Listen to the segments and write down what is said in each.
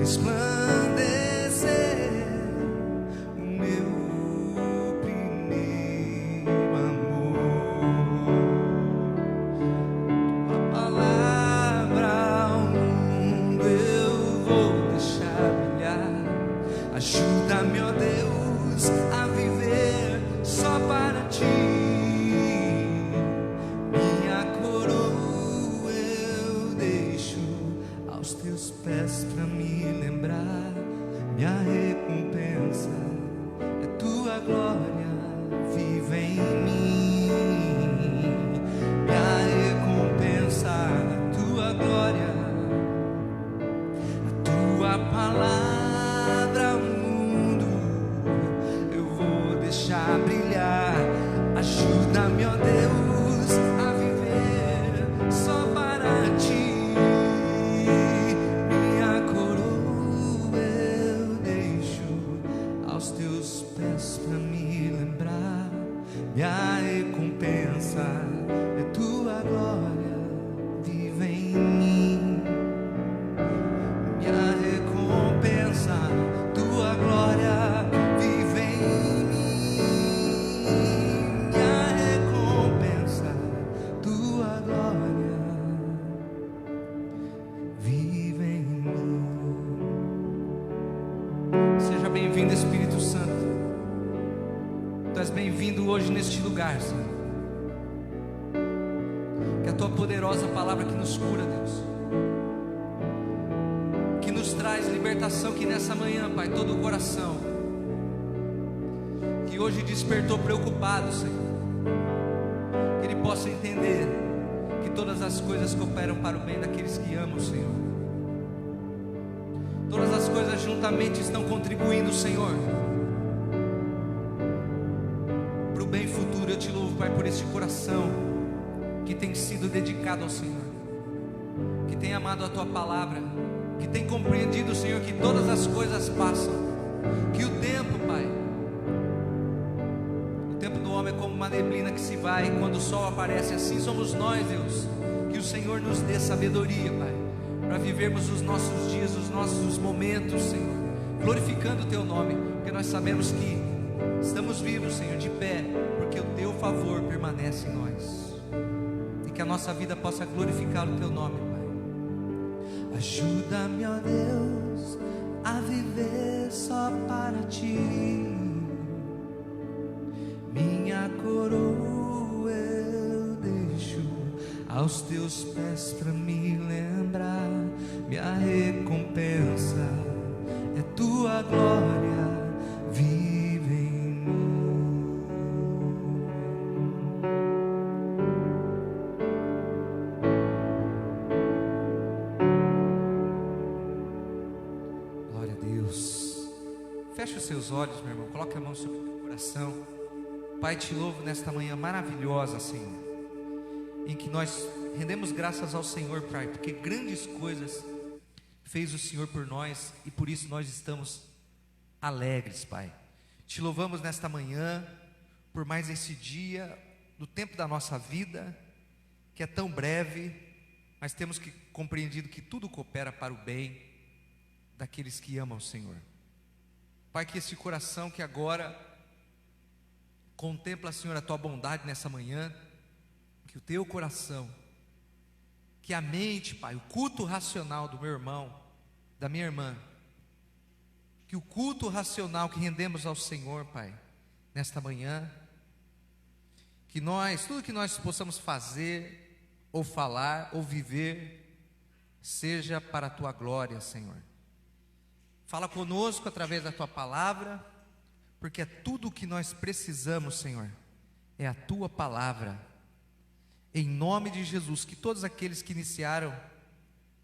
resplandecer o meu primeiro amor. Tua palavra ao mundo eu vou deixar brilhar. Ajuda-me, ó Deus, a viver só para ti. Minha coroa eu deixo aos teus pés pra me lembrar. Minha recompensa é tua glória, vive em mim. Minha recompensa é tua glória, a tua palavra ao mundo eu vou deixar brilhar. Ajuda-me, ó Deus, a viver só para ti. Minha coroa eu deixo aos teus pés pra me lembrar. Minha recompensa é tua glória, vive em mim. Minha recompensa, tua glória, vive em mim. Minha recompensa, tua glória, vive em mim. Seja bem-vindo, Espírito Santo. Tu és bem-vindo hoje neste lugar, Senhor. Que a tua poderosa palavra que nos cura, Deus, que nos traz libertação, que nessa manhã, Pai, todo o coração que hoje despertou preocupado, Senhor, que ele possa entender que todas as coisas cooperam para o bem daqueles que amam o Senhor. Todas as coisas juntamente estão contribuindo, Senhor, para o bem futuro. Eu te louvo, Pai, por este coração que tem sido dedicado ao Senhor, que tem amado a tua palavra, que tem compreendido, Senhor, que todas as coisas passam, que o tempo, Pai, o tempo do homem é como uma neblina que se vai, e quando o sol aparece, assim somos nós, Deus. Que o Senhor nos dê sabedoria, Pai, para vivermos os nossos dias, os nossos momentos, Senhor, glorificando o teu nome, porque nós sabemos que estamos vivos, Senhor, de pé, porque o teu favor permanece em nós, e que a nossa vida possa glorificar o teu nome, Pai. Ajuda-me, ó Deus, a viver só para ti. Minha coroa eu deixo aos teus pés pra me lembrar. Minha recompensa é tua glória, vive em mim. Glória a Deus. Feche os seus olhos, meu irmão. Coloque a mão sobre o teu coração. Pai, te louvo nesta manhã maravilhosa, Senhor, em que nós rendemos graças ao Senhor, Pai, porque grandes coisas fez o Senhor por nós, e por isso nós estamos alegres, Pai. Te louvamos nesta manhã por mais esse dia do tempo da nossa vida, que é tão breve, mas temos que compreendido que tudo coopera para o bem daqueles que amam o Senhor. Pai, que esse coração que agora contempla, Senhor, a tua bondade nessa manhã, que o teu coração, que a mente, Pai, o culto racional do meu irmão, da minha irmã, que o culto racional que rendemos ao Senhor, Pai, nesta manhã, que nós, tudo que nós possamos fazer, ou falar, ou viver, seja para a tua glória, Senhor. Fala conosco através da tua palavra, porque é tudo o que nós precisamos, Senhor, é a tua palavra. Em nome de Jesus, que todos aqueles que iniciaram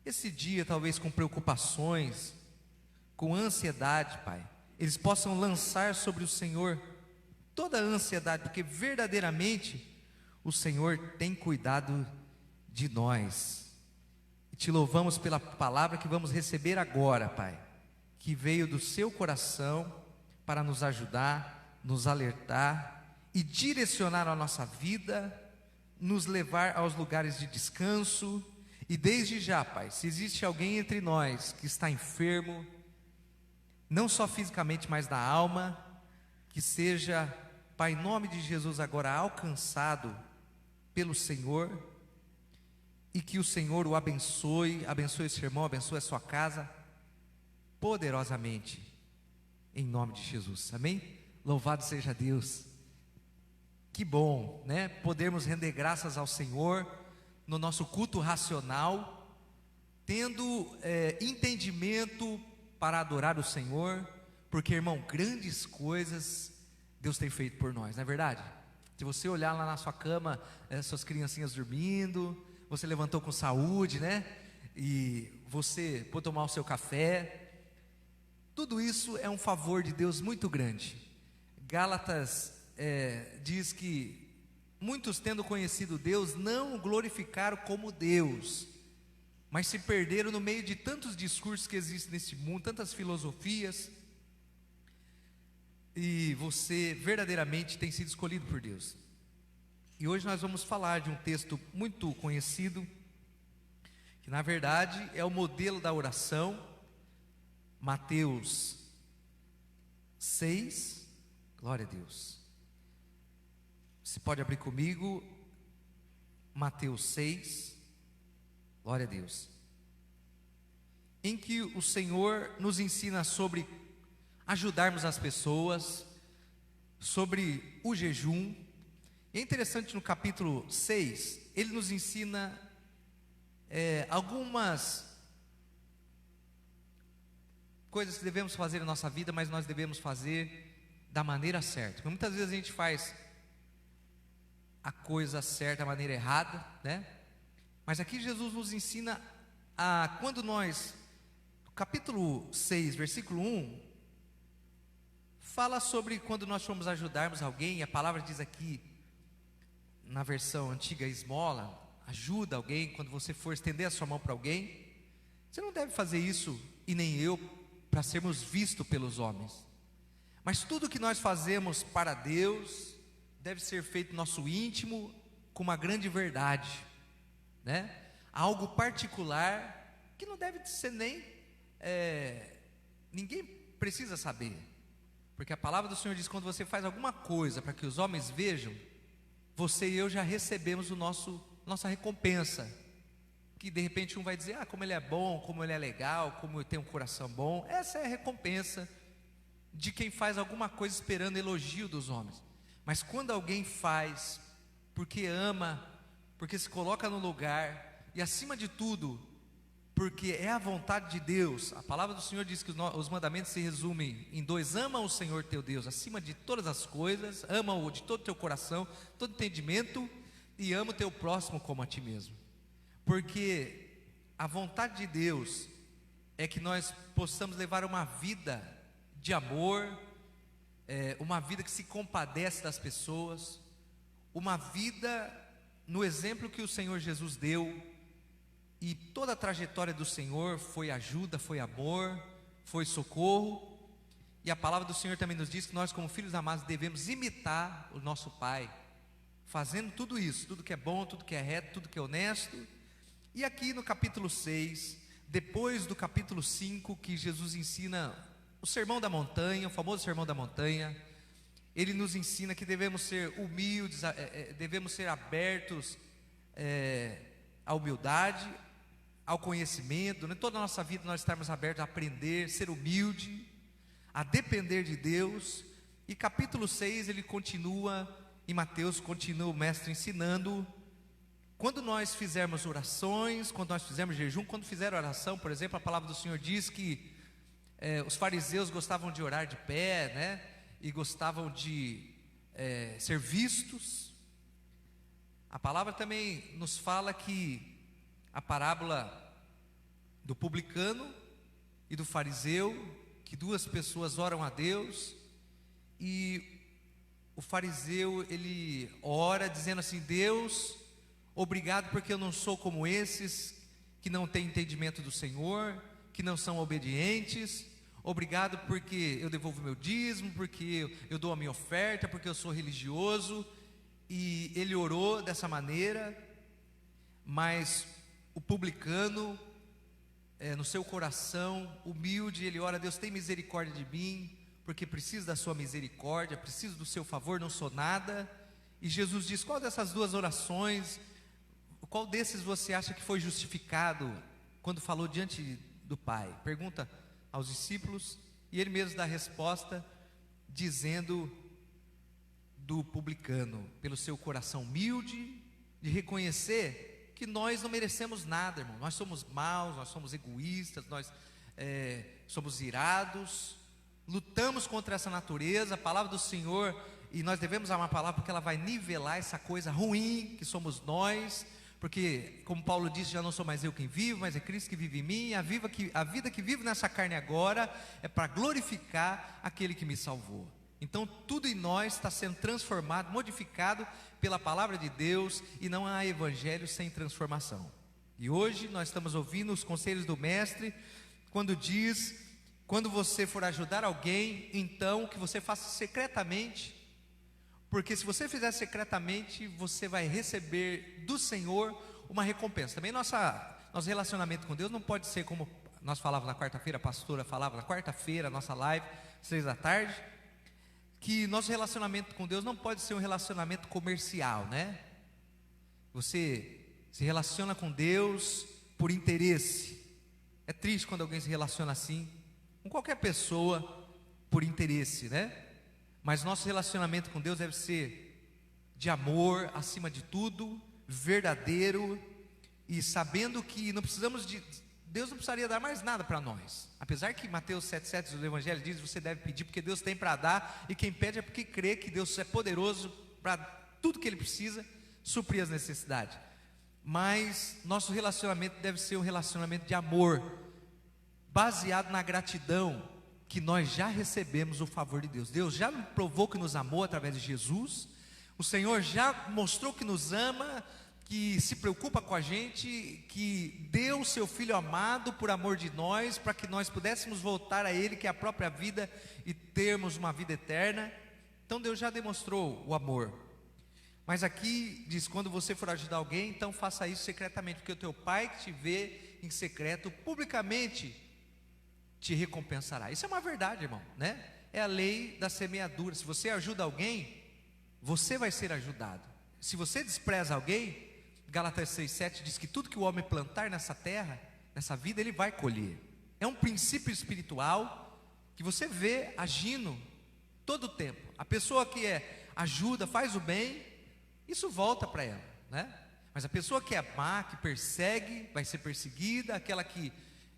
esse dia, talvez com preocupações, com ansiedade, Pai, eles possam lançar sobre o Senhor toda a ansiedade, porque verdadeiramente o Senhor tem cuidado de nós. E te louvamos pela palavra que vamos receber agora, Pai, que veio do seu coração para nos ajudar, nos alertar e direcionar a nossa vida, nos levar aos lugares de descanso E desde já, Pai, se existe alguém entre nós que está enfermo, não só fisicamente, mas da alma, que seja, Pai, em nome de Jesus, agora alcançado pelo Senhor, e que o Senhor o abençoe, abençoe esse irmão, abençoe a sua casa, poderosamente, em nome de Jesus, amém? Louvado seja Deus. Que bom, né? Podermos render graças ao Senhor no nosso culto racional, tendo entendimento para adorar o Senhor, porque, irmão, grandes coisas Deus tem feito por nós, não é verdade? Se você olhar lá na sua cama, suas criancinhas dormindo, você levantou com saúde, né? E você pôde tomar o seu café, tudo isso é um favor de Deus muito grande. Gálatas diz que muitos, tendo conhecido Deus, não o glorificaram como Deus, mas se perderam no meio de tantos discursos que existem nesse mundo, tantas filosofias. E você verdadeiramente tem sido escolhido por Deus. E hoje nós vamos falar de um texto muito conhecido, que na verdade é o modelo da oração, Mateus 6, glória a Deus. Você pode abrir comigo, Mateus 6, glória a Deus. Em que o Senhor nos ensina sobre ajudarmos as pessoas, sobre o jejum. E é interessante, no capítulo 6, ele nos ensina algumas coisas que devemos fazer na nossa vida, mas nós devemos fazer da maneira certa. Porque muitas vezes a gente faz a coisa certa da maneira errada, né? Mas aqui Jesus nos ensina quando nós, no capítulo 6, versículo 1, fala sobre quando nós formos ajudarmos alguém. A palavra diz aqui, na versão antiga, esmola, ajuda alguém. Quando você for estender a sua mão para alguém, você não deve fazer isso, e nem eu, para sermos vistos pelos homens. Mas tudo que nós fazemos para Deus deve ser feito no nosso íntimo, com uma grande verdade, né? Algo particular que não deve ser nem ninguém precisa saber, porque a palavra do Senhor diz: quando você faz alguma coisa para que os homens vejam, você e eu já recebemos nossa recompensa. Que de repente um vai dizer: como ele é bom, como ele é legal, como eu tenho um coração bom. Essa é a recompensa de quem faz alguma coisa esperando elogio dos homens. Mas quando alguém faz porque ama, porque se coloca no lugar, e acima de tudo, porque é a vontade de Deus. A palavra do Senhor diz que os mandamentos se resumem em 2: ama o Senhor teu Deus acima de todas as coisas, ama-o de todo o teu coração, todo entendimento, e ama o teu próximo como a ti mesmo. Porque a vontade de Deus é que nós possamos levar uma vida de amor, uma vida que se compadece das pessoas, uma vida no exemplo que o Senhor Jesus deu. E toda a trajetória do Senhor foi ajuda, foi amor, foi socorro. E a palavra do Senhor também nos diz que nós, como filhos amados, devemos imitar o nosso Pai, fazendo tudo isso, tudo que é bom, tudo que é reto, tudo que é honesto. E aqui no capítulo 6, depois do capítulo 5, que Jesus ensina o sermão da montanha, o famoso sermão da montanha, ele nos ensina que devemos ser humildes, devemos ser abertos à humildade, ao conhecimento. Em toda a nossa vida nós estarmos abertos a aprender, ser humilde, a depender de Deus. E capítulo 6 ele continua, em Mateus continua o mestre ensinando. Quando nós fizermos orações, quando nós fizermos jejum, quando fizer oração, por exemplo, a palavra do Senhor diz que os fariseus gostavam de orar de pé, né? E gostavam de ser vistos. A palavra também nos fala que a parábola do publicano e do fariseu, que duas pessoas oram a Deus, e o fariseu ele ora dizendo assim: Deus, obrigado porque eu não sou como esses que não têm entendimento do Senhor, que não são obedientes. Obrigado porque eu devolvo meu dízimo, porque eu dou a minha oferta, porque eu sou religioso. E ele orou dessa maneira, mas o publicano, no seu coração, humilde, ele ora: Deus, tem misericórdia de mim, porque preciso da sua misericórdia, preciso do seu favor, não sou nada. E Jesus diz: qual dessas duas orações, qual desses você acha que foi justificado quando falou diante do Pai? Pergunta aos discípulos, e ele mesmo dá a resposta, dizendo do publicano, pelo seu coração humilde, de reconhecer que nós não merecemos nada, irmão. Nós somos maus, nós somos egoístas, nós somos irados, lutamos contra essa natureza, a palavra do Senhor, e nós devemos amar a palavra porque ela vai nivelar essa coisa ruim que somos nós, porque, como Paulo disse, já não sou mais eu quem vivo, mas é Cristo que vive em mim. A vida que vivo nessa carne agora é para glorificar aquele que me salvou. Então tudo em nós está sendo transformado, modificado pela palavra de Deus, e não há evangelho sem transformação. E hoje nós estamos ouvindo os conselhos do mestre, quando diz: quando você for ajudar alguém, então que você faça secretamente, porque se você fizer secretamente, você vai receber do Senhor uma recompensa. Também nosso relacionamento com Deus não pode ser como nós falávamos na quarta-feira, a pastora falava na quarta-feira, nossa live, 6 da tarde, que nosso relacionamento com Deus não pode ser um relacionamento comercial, né? Você se relaciona com Deus por interesse. É triste quando alguém se relaciona assim com qualquer pessoa por interesse, né? Mas nosso relacionamento com Deus deve ser de amor acima de tudo, verdadeiro, e sabendo que não precisamos Deus não precisaria dar mais nada para nós. Apesar que Mateus 7,7 do Evangelho diz: você deve pedir porque Deus tem para dar, e quem pede é porque crê que Deus é poderoso para tudo que Ele precisa suprir as necessidades. Mas nosso relacionamento deve ser um relacionamento de amor, baseado na gratidão, que nós já recebemos o favor de Deus. Deus já provou que nos amou através de Jesus. O Senhor já mostrou que nos ama, que se preocupa com a gente, que deu o seu Filho amado por amor de nós, para que nós pudéssemos voltar a Ele, que é a própria vida, e termos uma vida eterna. Então Deus já demonstrou o amor. Mas aqui diz: quando você for ajudar alguém, então faça isso secretamente, porque o teu Pai que te vê em secreto, publicamente te recompensará. Isso é uma verdade, irmão, né? É a lei da semeadura. Se você ajuda alguém, você vai ser ajudado. Se você despreza alguém, Gálatas 6,7 diz que tudo que o homem plantar nessa terra, nessa vida, ele vai colher. É um princípio espiritual que você vê agindo todo o tempo. A pessoa que ajuda, faz o bem, isso volta para ela, né? Mas a pessoa que é má, que persegue, vai ser perseguida. Aquela que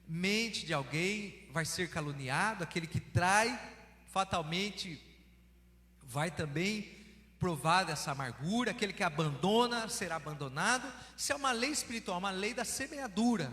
mente de alguém vai ser caluniado. Aquele que trai, fatalmente vai também provar dessa amargura. Aquele que abandona será abandonado. Isso é uma lei espiritual, uma lei da semeadura.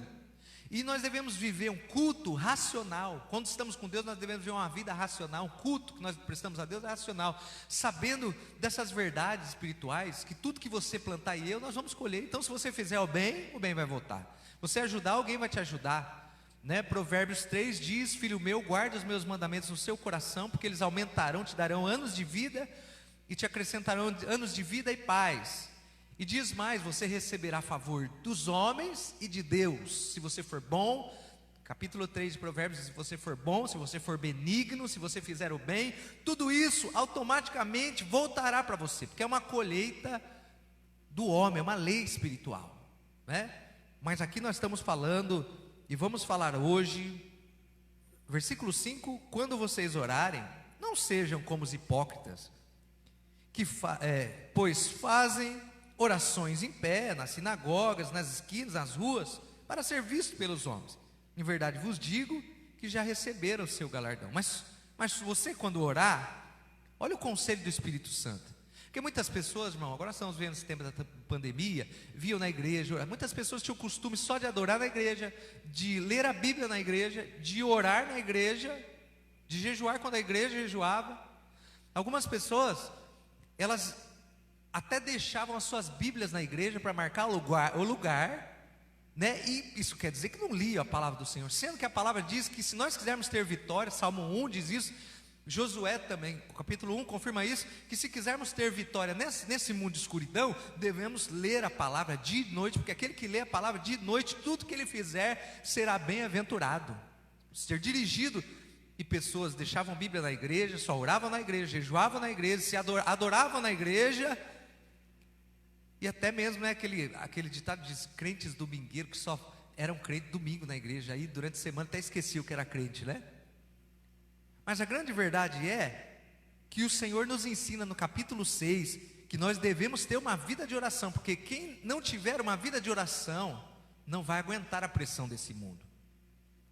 E nós devemos viver um culto racional. Quando estamos com Deus, nós devemos viver uma vida racional. Um culto que nós prestamos a Deus é racional, sabendo dessas verdades espirituais, que tudo que você plantar e nós vamos colher. Então se você fizer o bem vai voltar. Você ajudar, alguém vai te ajudar, né? Provérbios 3 diz: filho meu, guarda os meus mandamentos no seu coração, porque eles aumentarão, te darão anos de vida, e te acrescentarão anos de vida e paz. E diz mais: você receberá favor dos homens e de Deus, se você for bom. Capítulo 3 de Provérbios: se você for bom, se você for benigno, se você fizer o bem, tudo isso automaticamente voltará para você, porque é uma colheita do homem, é uma lei espiritual, né? Mas aqui nós estamos falando, e vamos falar hoje, versículo 5: quando vocês orarem, não sejam como os hipócritas, pois fazem orações em pé, nas sinagogas, nas esquinas, nas ruas, para ser visto pelos homens. Em verdade vos digo que já receberam o seu galardão. Mas você, quando orar, olha o conselho do Espírito Santo. Porque muitas pessoas, irmão, agora estamos vendo esse tempo da pandemia, viam na igreja, muitas pessoas tinham o costume só de adorar na igreja, de ler a Bíblia na igreja, de orar na igreja, de jejuar quando a igreja jejuava. Algumas pessoas, elas até deixavam as suas Bíblias na igreja para marcar o lugar, né? E isso quer dizer que não liam a palavra do Senhor, sendo que a palavra diz que se nós quisermos ter vitória, Salmo 1 diz isso, Josué também, o capítulo 1 confirma isso, que se quisermos ter vitória nesse mundo de escuridão, devemos ler a palavra de noite, porque aquele que lê a palavra de noite, tudo que ele fizer será bem-aventurado. Ser dirigido, e pessoas deixavam a Bíblia na igreja, só oravam na igreja, jejuavam na igreja, se adoravam na igreja, e até mesmo, né, aquele ditado diz, crentes domingueiros que só eram crentes domingo na igreja, aí durante a semana até esqueciam que era crente, né? Mas a grande verdade é que o Senhor nos ensina no capítulo 6 que nós devemos ter uma vida de oração, porque quem não tiver uma vida de oração não vai aguentar a pressão desse mundo.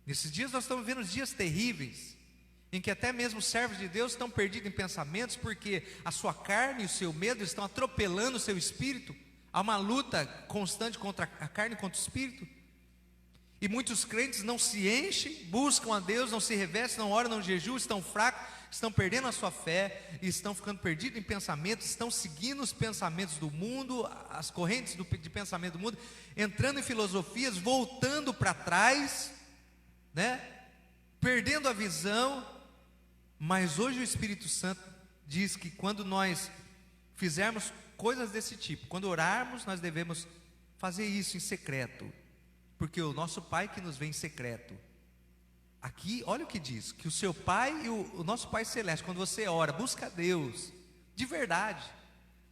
Nesses dias nós estamos vivendo dias terríveis, em que até mesmo os servos de Deus estão perdidos em pensamentos, porque a sua carne e o seu medo estão atropelando o seu espírito. Há uma luta constante contra a carne e contra o espírito. E muitos crentes não se enchem, buscam a Deus, não se revestem, não oram, não jejuam, estão fracos, estão perdendo a sua fé, e estão ficando perdidos em pensamentos, estão seguindo os pensamentos do mundo, as correntes de pensamento do mundo, entrando em filosofias, voltando para trás, né? Perdendo a visão. Mas hoje o Espírito Santo diz que quando nós fizermos coisas desse tipo, quando orarmos, nós devemos fazer isso em secreto, porque o nosso Pai que nos vê em secreto, aqui, olha o que diz, que o seu Pai e o nosso Pai Celeste, quando você ora, busca a Deus, de verdade,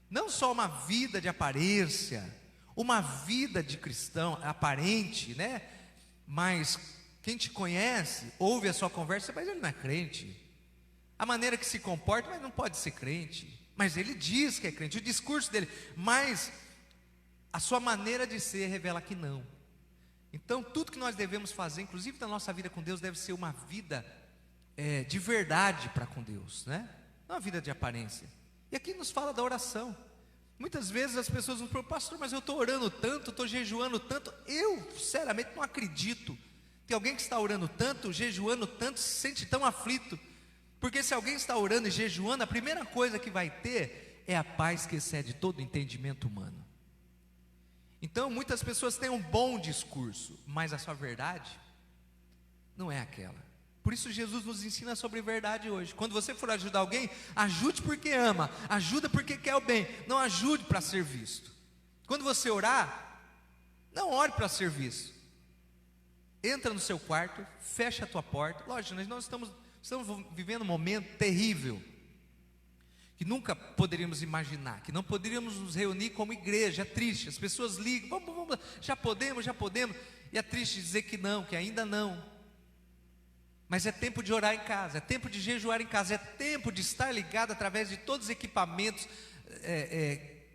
não só uma vida de aparência, uma vida de cristão aparente, né? Mas quem te conhece, ouve a sua conversa, mas ele não é crente, a maneira que se comporta, mas não pode ser crente, mas ele diz que é crente, o discurso dele, mas a sua maneira de ser revela que não. Então tudo que nós devemos fazer, inclusive na nossa vida com Deus, deve ser uma vida de verdade para com Deus, né? Não uma vida de aparência. E aqui nos fala da oração. Muitas vezes as pessoas nos perguntam, pastor, mas eu estou orando tanto, estou jejuando tanto. Eu sinceramente não acredito que alguém que está orando tanto, jejuando tanto, se sente tão aflito. Porque se alguém está orando e jejuando, a primeira coisa que vai ter é a paz que excede todo o entendimento humano. Então muitas pessoas têm um bom discurso, mas a sua verdade não é aquela. Por isso Jesus nos ensina sobre verdade hoje. Quando você for ajudar alguém, ajude porque ama, ajuda porque quer o bem, não ajude para ser visto. Quando você orar, não ore para ser visto. Entra no seu quarto, fecha a tua porta. Lógico, nós estamos vivendo um momento terrível, que nunca poderíamos imaginar, que não poderíamos nos reunir como igreja. É triste, as pessoas ligam, vamos, já podemos, e é triste dizer que não, que ainda não. Mas é tempo de orar em casa, é tempo de jejuar em casa, é tempo de estar ligado através de todos os equipamentos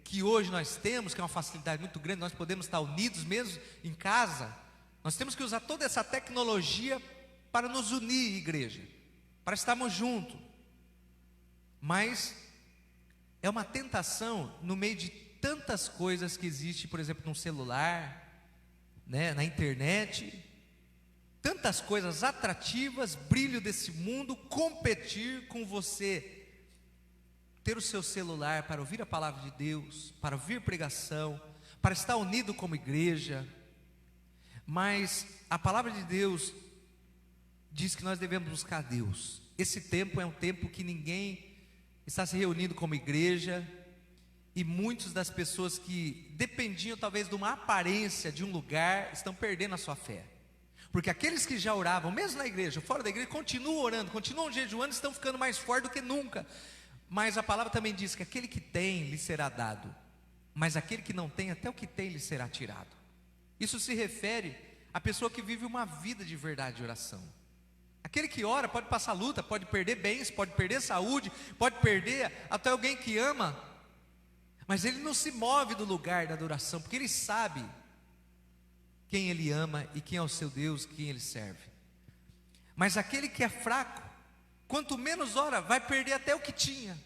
que hoje nós temos, que é uma facilidade muito grande, nós podemos estar unidos mesmo em casa. Nós temos que usar toda essa tecnologia para nos unir, igreja, para estarmos juntos. Mas é uma tentação no meio de tantas coisas que existe, por exemplo, no celular, né, na internet, tantas coisas atrativas, brilho desse mundo, competir com você, ter o seu celular para ouvir a palavra de Deus, para ouvir pregação, para estar unido como igreja. Mas a palavra de Deus diz que nós devemos buscar Deus. Esse tempo é um tempo que ninguém está se reunindo como igreja, e muitas das pessoas que dependiam talvez de uma aparência de um lugar, estão perdendo a sua fé. Porque aqueles que já oravam, mesmo na igreja, fora da igreja, continuam orando, continuam jejuando, estão ficando mais fortes do que nunca. Mas a palavra também diz que aquele que tem, lhe será dado, mas aquele que não tem, até o que tem, lhe será tirado. Isso se refere à pessoa que vive uma vida de verdade de oração. Aquele que ora pode passar luta, pode perder bens, pode perder saúde, pode perder até alguém que ama, mas ele não se move do lugar da adoração, porque ele sabe quem ele ama e quem é o seu Deus, quem ele serve. Mas aquele que é fraco, quanto menos ora, vai perder até o que tinha.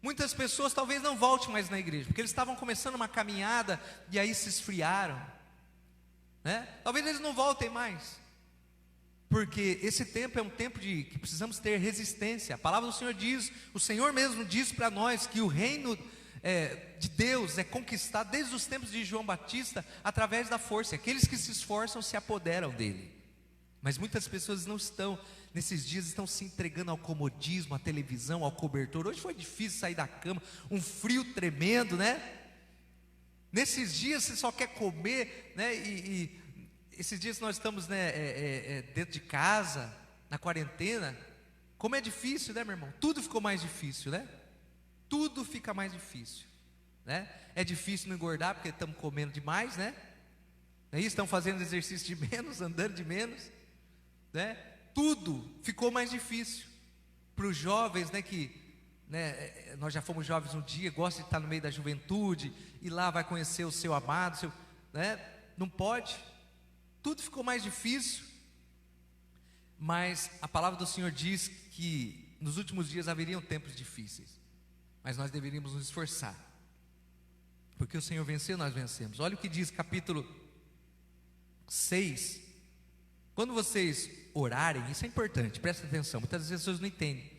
Muitas pessoas talvez não voltem mais na igreja, porque eles estavam começando uma caminhada e aí se esfriaram, né? Talvez eles não voltem mais, porque esse tempo é um tempo que precisamos ter resistência. A palavra do Senhor diz, o Senhor mesmo diz para nós que o reino de Deus é conquistado desde os tempos de João Batista através da força. Aqueles que se esforçam se apoderam dele. Mas muitas pessoas não estão, nesses dias, estão se entregando ao comodismo, à televisão, ao cobertor. Hoje foi difícil sair da cama, um frio tremendo, né? Nesses dias você só quer comer, né? E esses dias nós estamos, né, dentro de casa, na quarentena. Como é difícil, né, meu irmão? Tudo ficou mais difícil, né? Tudo fica mais difícil, né? É difícil não engordar porque estamos comendo demais, né? Aí estão fazendo exercício de menos, andando de menos, né? Tudo ficou mais difícil para os jovens, né? Né, nós já fomos jovens um dia, gosta de estar no meio da juventude, e lá vai conhecer o seu amado, né? Não pode. Tudo ficou mais difícil. Mas a palavra do Senhor diz que nos últimos dias haveriam tempos difíceis, mas nós deveríamos nos esforçar, porque o Senhor venceu, nós vencemos. Olha o que diz capítulo 6. Quando vocês orarem, isso é importante, presta atenção, muitas vezes as pessoas não entendem.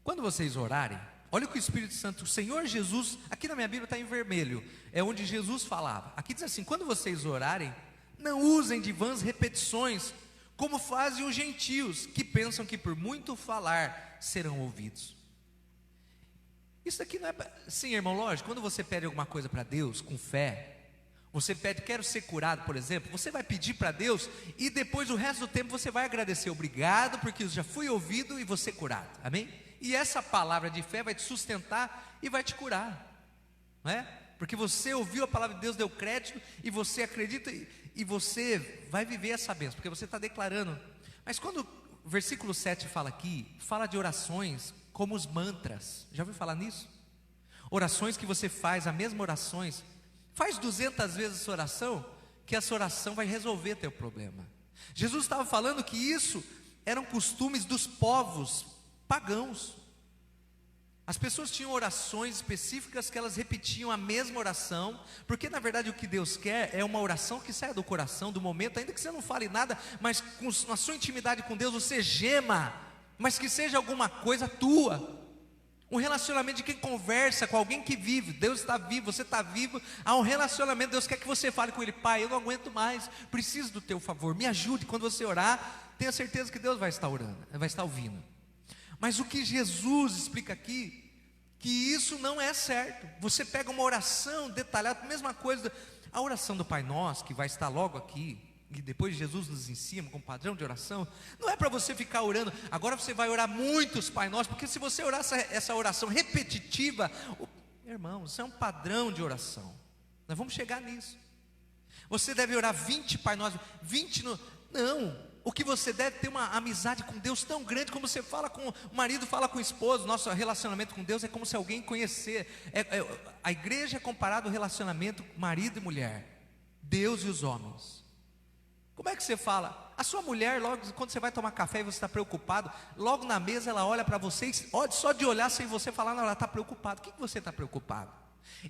Quando vocês orarem, olha o que o Espírito Santo, o Senhor Jesus, aqui na minha Bíblia está em vermelho, é onde Jesus falava. Aqui diz assim: quando vocês orarem, não usem de vãs repetições, como fazem os gentios, que pensam que por muito falar serão ouvidos. Isso aqui não é, sim, irmão, lógico, quando você pede alguma coisa para Deus, com fé, você pede, quero ser curado, por exemplo, você vai pedir para Deus, e depois o resto do tempo você vai agradecer, obrigado, porque eu já fui ouvido e você curado, amém? E essa palavra de fé vai te sustentar e vai te curar, não é? Porque você ouviu a palavra de Deus, deu crédito, e você acredita, e você vai viver essa bênção, porque você está declarando. Mas quando o versículo 7 fala aqui, fala de orações como os mantras. Já ouviu falar nisso? Orações que você faz, a mesma orações, faz 200 vezes essa oração, que essa oração vai resolver teu problema. Jesus estava falando que isso eram costumes dos povos pagãos. As pessoas tinham orações específicas que elas repetiam a mesma oração, porque na verdade o que Deus quer é uma oração que saia do coração, do momento, ainda que você não fale nada, mas na sua intimidade com Deus você gema, mas que seja alguma coisa tua. Um relacionamento de quem conversa com alguém que vive. Deus está vivo, você está vivo. Há um relacionamento, Deus quer que você fale com Ele: Pai, eu não aguento mais, preciso do teu favor, me ajude. Quando você orar, tenha certeza que Deus vai estar orando, vai estar ouvindo. Mas o que Jesus explica aqui, que isso não é certo. Você pega uma oração detalhada, mesma coisa, a oração do Pai Nosso, que vai estar logo aqui, e depois Jesus nos ensina como padrão de oração, não é para você ficar orando, agora você vai orar muitos Pai Nosso, porque se você orar essa oração repetitiva, meu irmão, isso é um padrão de oração, nós vamos chegar nisso. Você deve orar 20 Pai Nosso, 20 não, o que você deve ter uma amizade com Deus tão grande, como você fala com o marido, fala com o esposo. Nosso relacionamento com Deus é como se alguém conhecer, a igreja é comparado ao relacionamento marido e mulher, Deus e os homens. Como é que você fala? A sua mulher, logo quando você vai tomar café e você está preocupado, logo na mesa ela olha para você, só de olhar sem você falar, não, ela está preocupada. O que você está preocupado?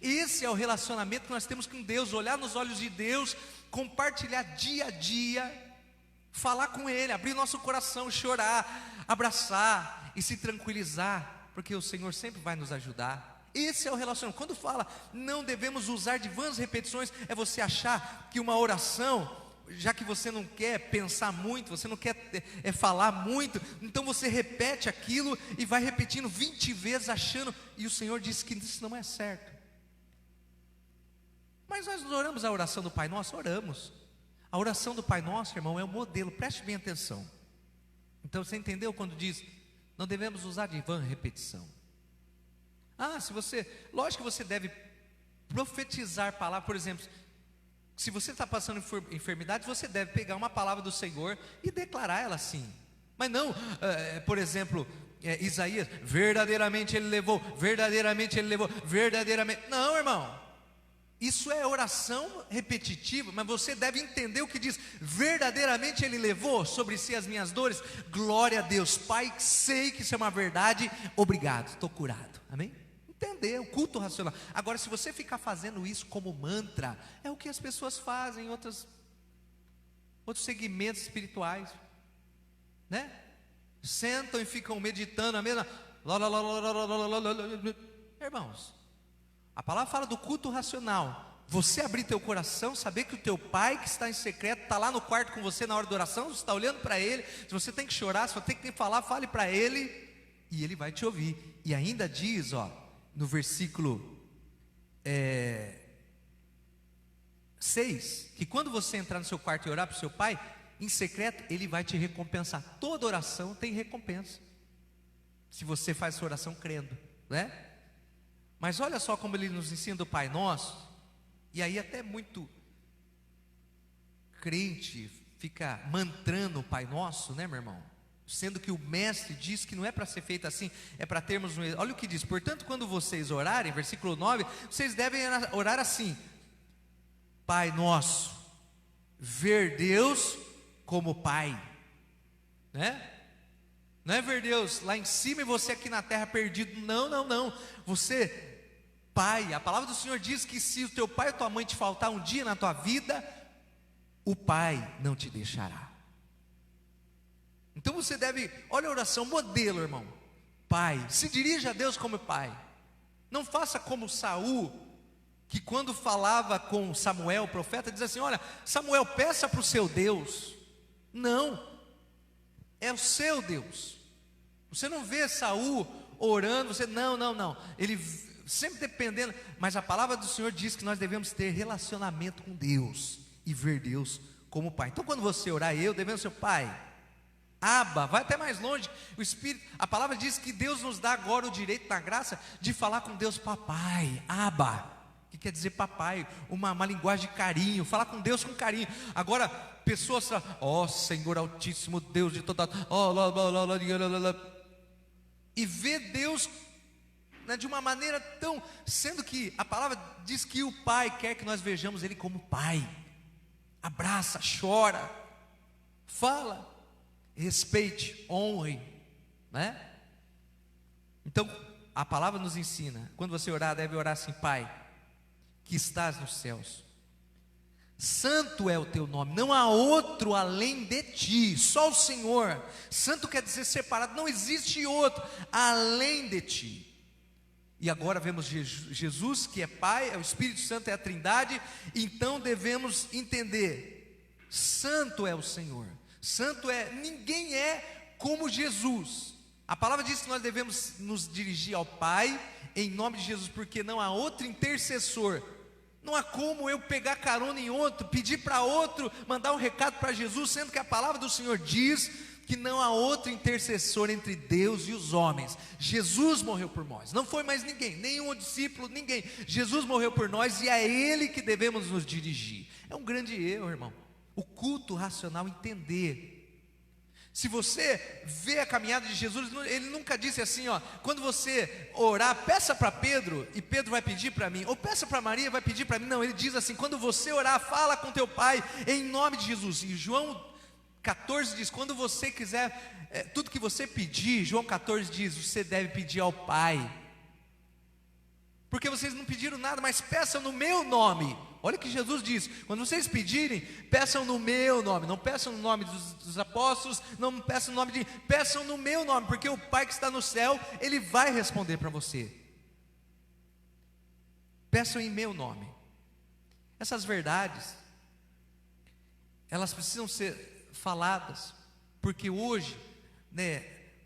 Esse é o relacionamento que nós temos com Deus, olhar nos olhos de Deus, compartilhar dia a dia, falar com Ele, abrir nosso coração, chorar, abraçar e se tranquilizar, porque o Senhor sempre vai nos ajudar. Esse é o relacionamento. Quando fala, não devemos usar de vãs repetições, é você achar que uma oração, já que você não quer pensar muito, você não quer falar muito, então você repete aquilo e vai repetindo 20 vezes achando, e o Senhor disse que isso não é certo. Mas nós oramos a oração do Pai Nosso? Oramos. A oração do Pai Nosso, irmão, é um modelo, preste bem atenção. Então você entendeu quando diz, não devemos usar de vã repetição. Lógico que você deve profetizar palavras, por exemplo, se você está passando enfermidade, você deve pegar uma palavra do Senhor e declarar ela assim. Mas não, por exemplo, Isaías, verdadeiramente ele levou, verdadeiramente ele levou, verdadeiramente. Não, irmão. Isso é oração repetitiva, mas você deve entender o que diz, verdadeiramente Ele levou sobre si as minhas dores, glória a Deus, Pai, sei que isso é uma verdade, obrigado, estou curado, amém? Entender, o culto racional. Agora, se você ficar fazendo isso como mantra, é o que as pessoas fazem em outros segmentos espirituais, né? Sentam e ficam meditando a mesma, irmãos, a palavra fala do culto racional. você abrir teu coração, saber que o teu pai que está em secreto está lá no quarto com você na hora da oração, você está olhando para ele. Se você tem que chorar, se você tem que falar, fale para ele, e ele vai te ouvir. E ainda diz, no versículo 6, que quando você entrar no seu quarto e orar para o seu pai, em secreto, ele vai te recompensar. Toda oração tem recompensa, se você faz essa oração crendo, né? Mas olha só como ele nos ensina do Pai Nosso. E aí até muito crente fica mantrando o Pai Nosso, né, meu irmão? Sendo que o mestre diz que não é para ser feito assim, é para termos um... Olha o que diz: portanto, quando vocês orarem, versículo 9, vocês devem orar assim: Pai Nosso, ver Deus como Pai, né? Não é ver Deus lá em cima e você aqui na terra perdido. Não, não, não. Você... Pai, a palavra do Senhor diz que se o teu pai ou tua mãe te faltar um dia na tua vida, o pai não te deixará. Então você deve, olha a oração modelo, irmão. Pai, se dirija a Deus como pai. Não faça como Saul, que quando falava com Samuel, o profeta, diz assim: olha, Samuel, peça para o seu Deus. Não, é o seu Deus. Você não vê Saul orando, você, não, ele sempre dependendo, mas a palavra do Senhor diz que nós devemos ter relacionamento com Deus e ver Deus como Pai. Então quando você orar, devemos ser Pai, Abba, vai até mais longe, o Espírito, a palavra diz que Deus nos dá agora o direito, na graça, de falar com Deus, papai, Abba, que quer dizer papai, uma linguagem de carinho, falar com Deus com carinho. Agora, pessoas, Senhor Altíssimo, Deus de toda, e ver Deus de uma maneira tão, sendo que a palavra diz que o Pai quer que nós vejamos Ele como Pai. Abraça, chora, fala, respeite, honre, né? Então a palavra nos ensina, quando você orar, deve orar assim: Pai, que estás nos céus, santo é o teu nome, não há outro além de ti, só o Senhor. Santo quer dizer separado, não existe outro além de ti. E agora vemos Jesus, que é Pai, o Espírito Santo é a Trindade. Então devemos entender: santo é o Senhor, santo é, ninguém é como Jesus. A palavra diz que nós devemos nos dirigir ao Pai em nome de Jesus, porque não há outro intercessor. Não há como eu pegar carona em outro, pedir para outro, mandar um recado para Jesus, sendo que a palavra do Senhor diz que não há outro intercessor entre Deus e os homens. Jesus morreu por nós, não foi mais ninguém, nenhum discípulo, ninguém. Jesus morreu por nós e é Ele que devemos nos dirigir. É um grande erro, irmão, o culto racional entender. Se você vê a caminhada de Jesus, Ele nunca disse assim, quando você orar, peça para Pedro, e Pedro vai pedir para mim, ou peça para Maria, vai pedir para mim. Não, Ele diz assim: quando você orar, fala com teu Pai, em nome de Jesus. E João 14 diz: quando você quiser, tudo que você pedir, João 14 diz, você deve pedir ao Pai, porque vocês não pediram nada, mas peçam no meu nome. Olha o que Jesus diz: quando vocês pedirem, peçam no meu nome. Não peçam no nome dos apóstolos, não peçam no nome peçam no meu nome, porque o Pai que está no céu, Ele vai responder para você. Peçam em meu nome. Essas verdades, elas precisam ser faladas, porque hoje,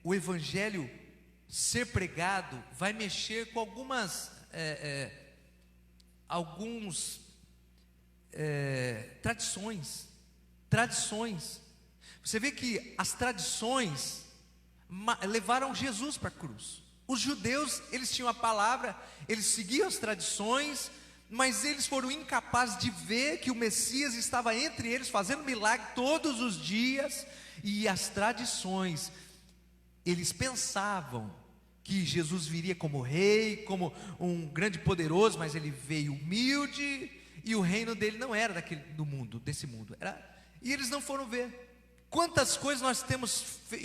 o Evangelho ser pregado vai mexer com alguns tradições. Você vê que as tradições levaram Jesus para a cruz. Os judeus, eles tinham a palavra, eles seguiam as tradições, mas eles foram incapazes de ver que o Messias estava entre eles, fazendo milagre todos os dias. E as tradições, eles pensavam que Jesus viria como rei, como um grande poderoso, mas ele veio humilde, e o reino dele não era desse mundo. E eles não foram ver. Quantas coisas nós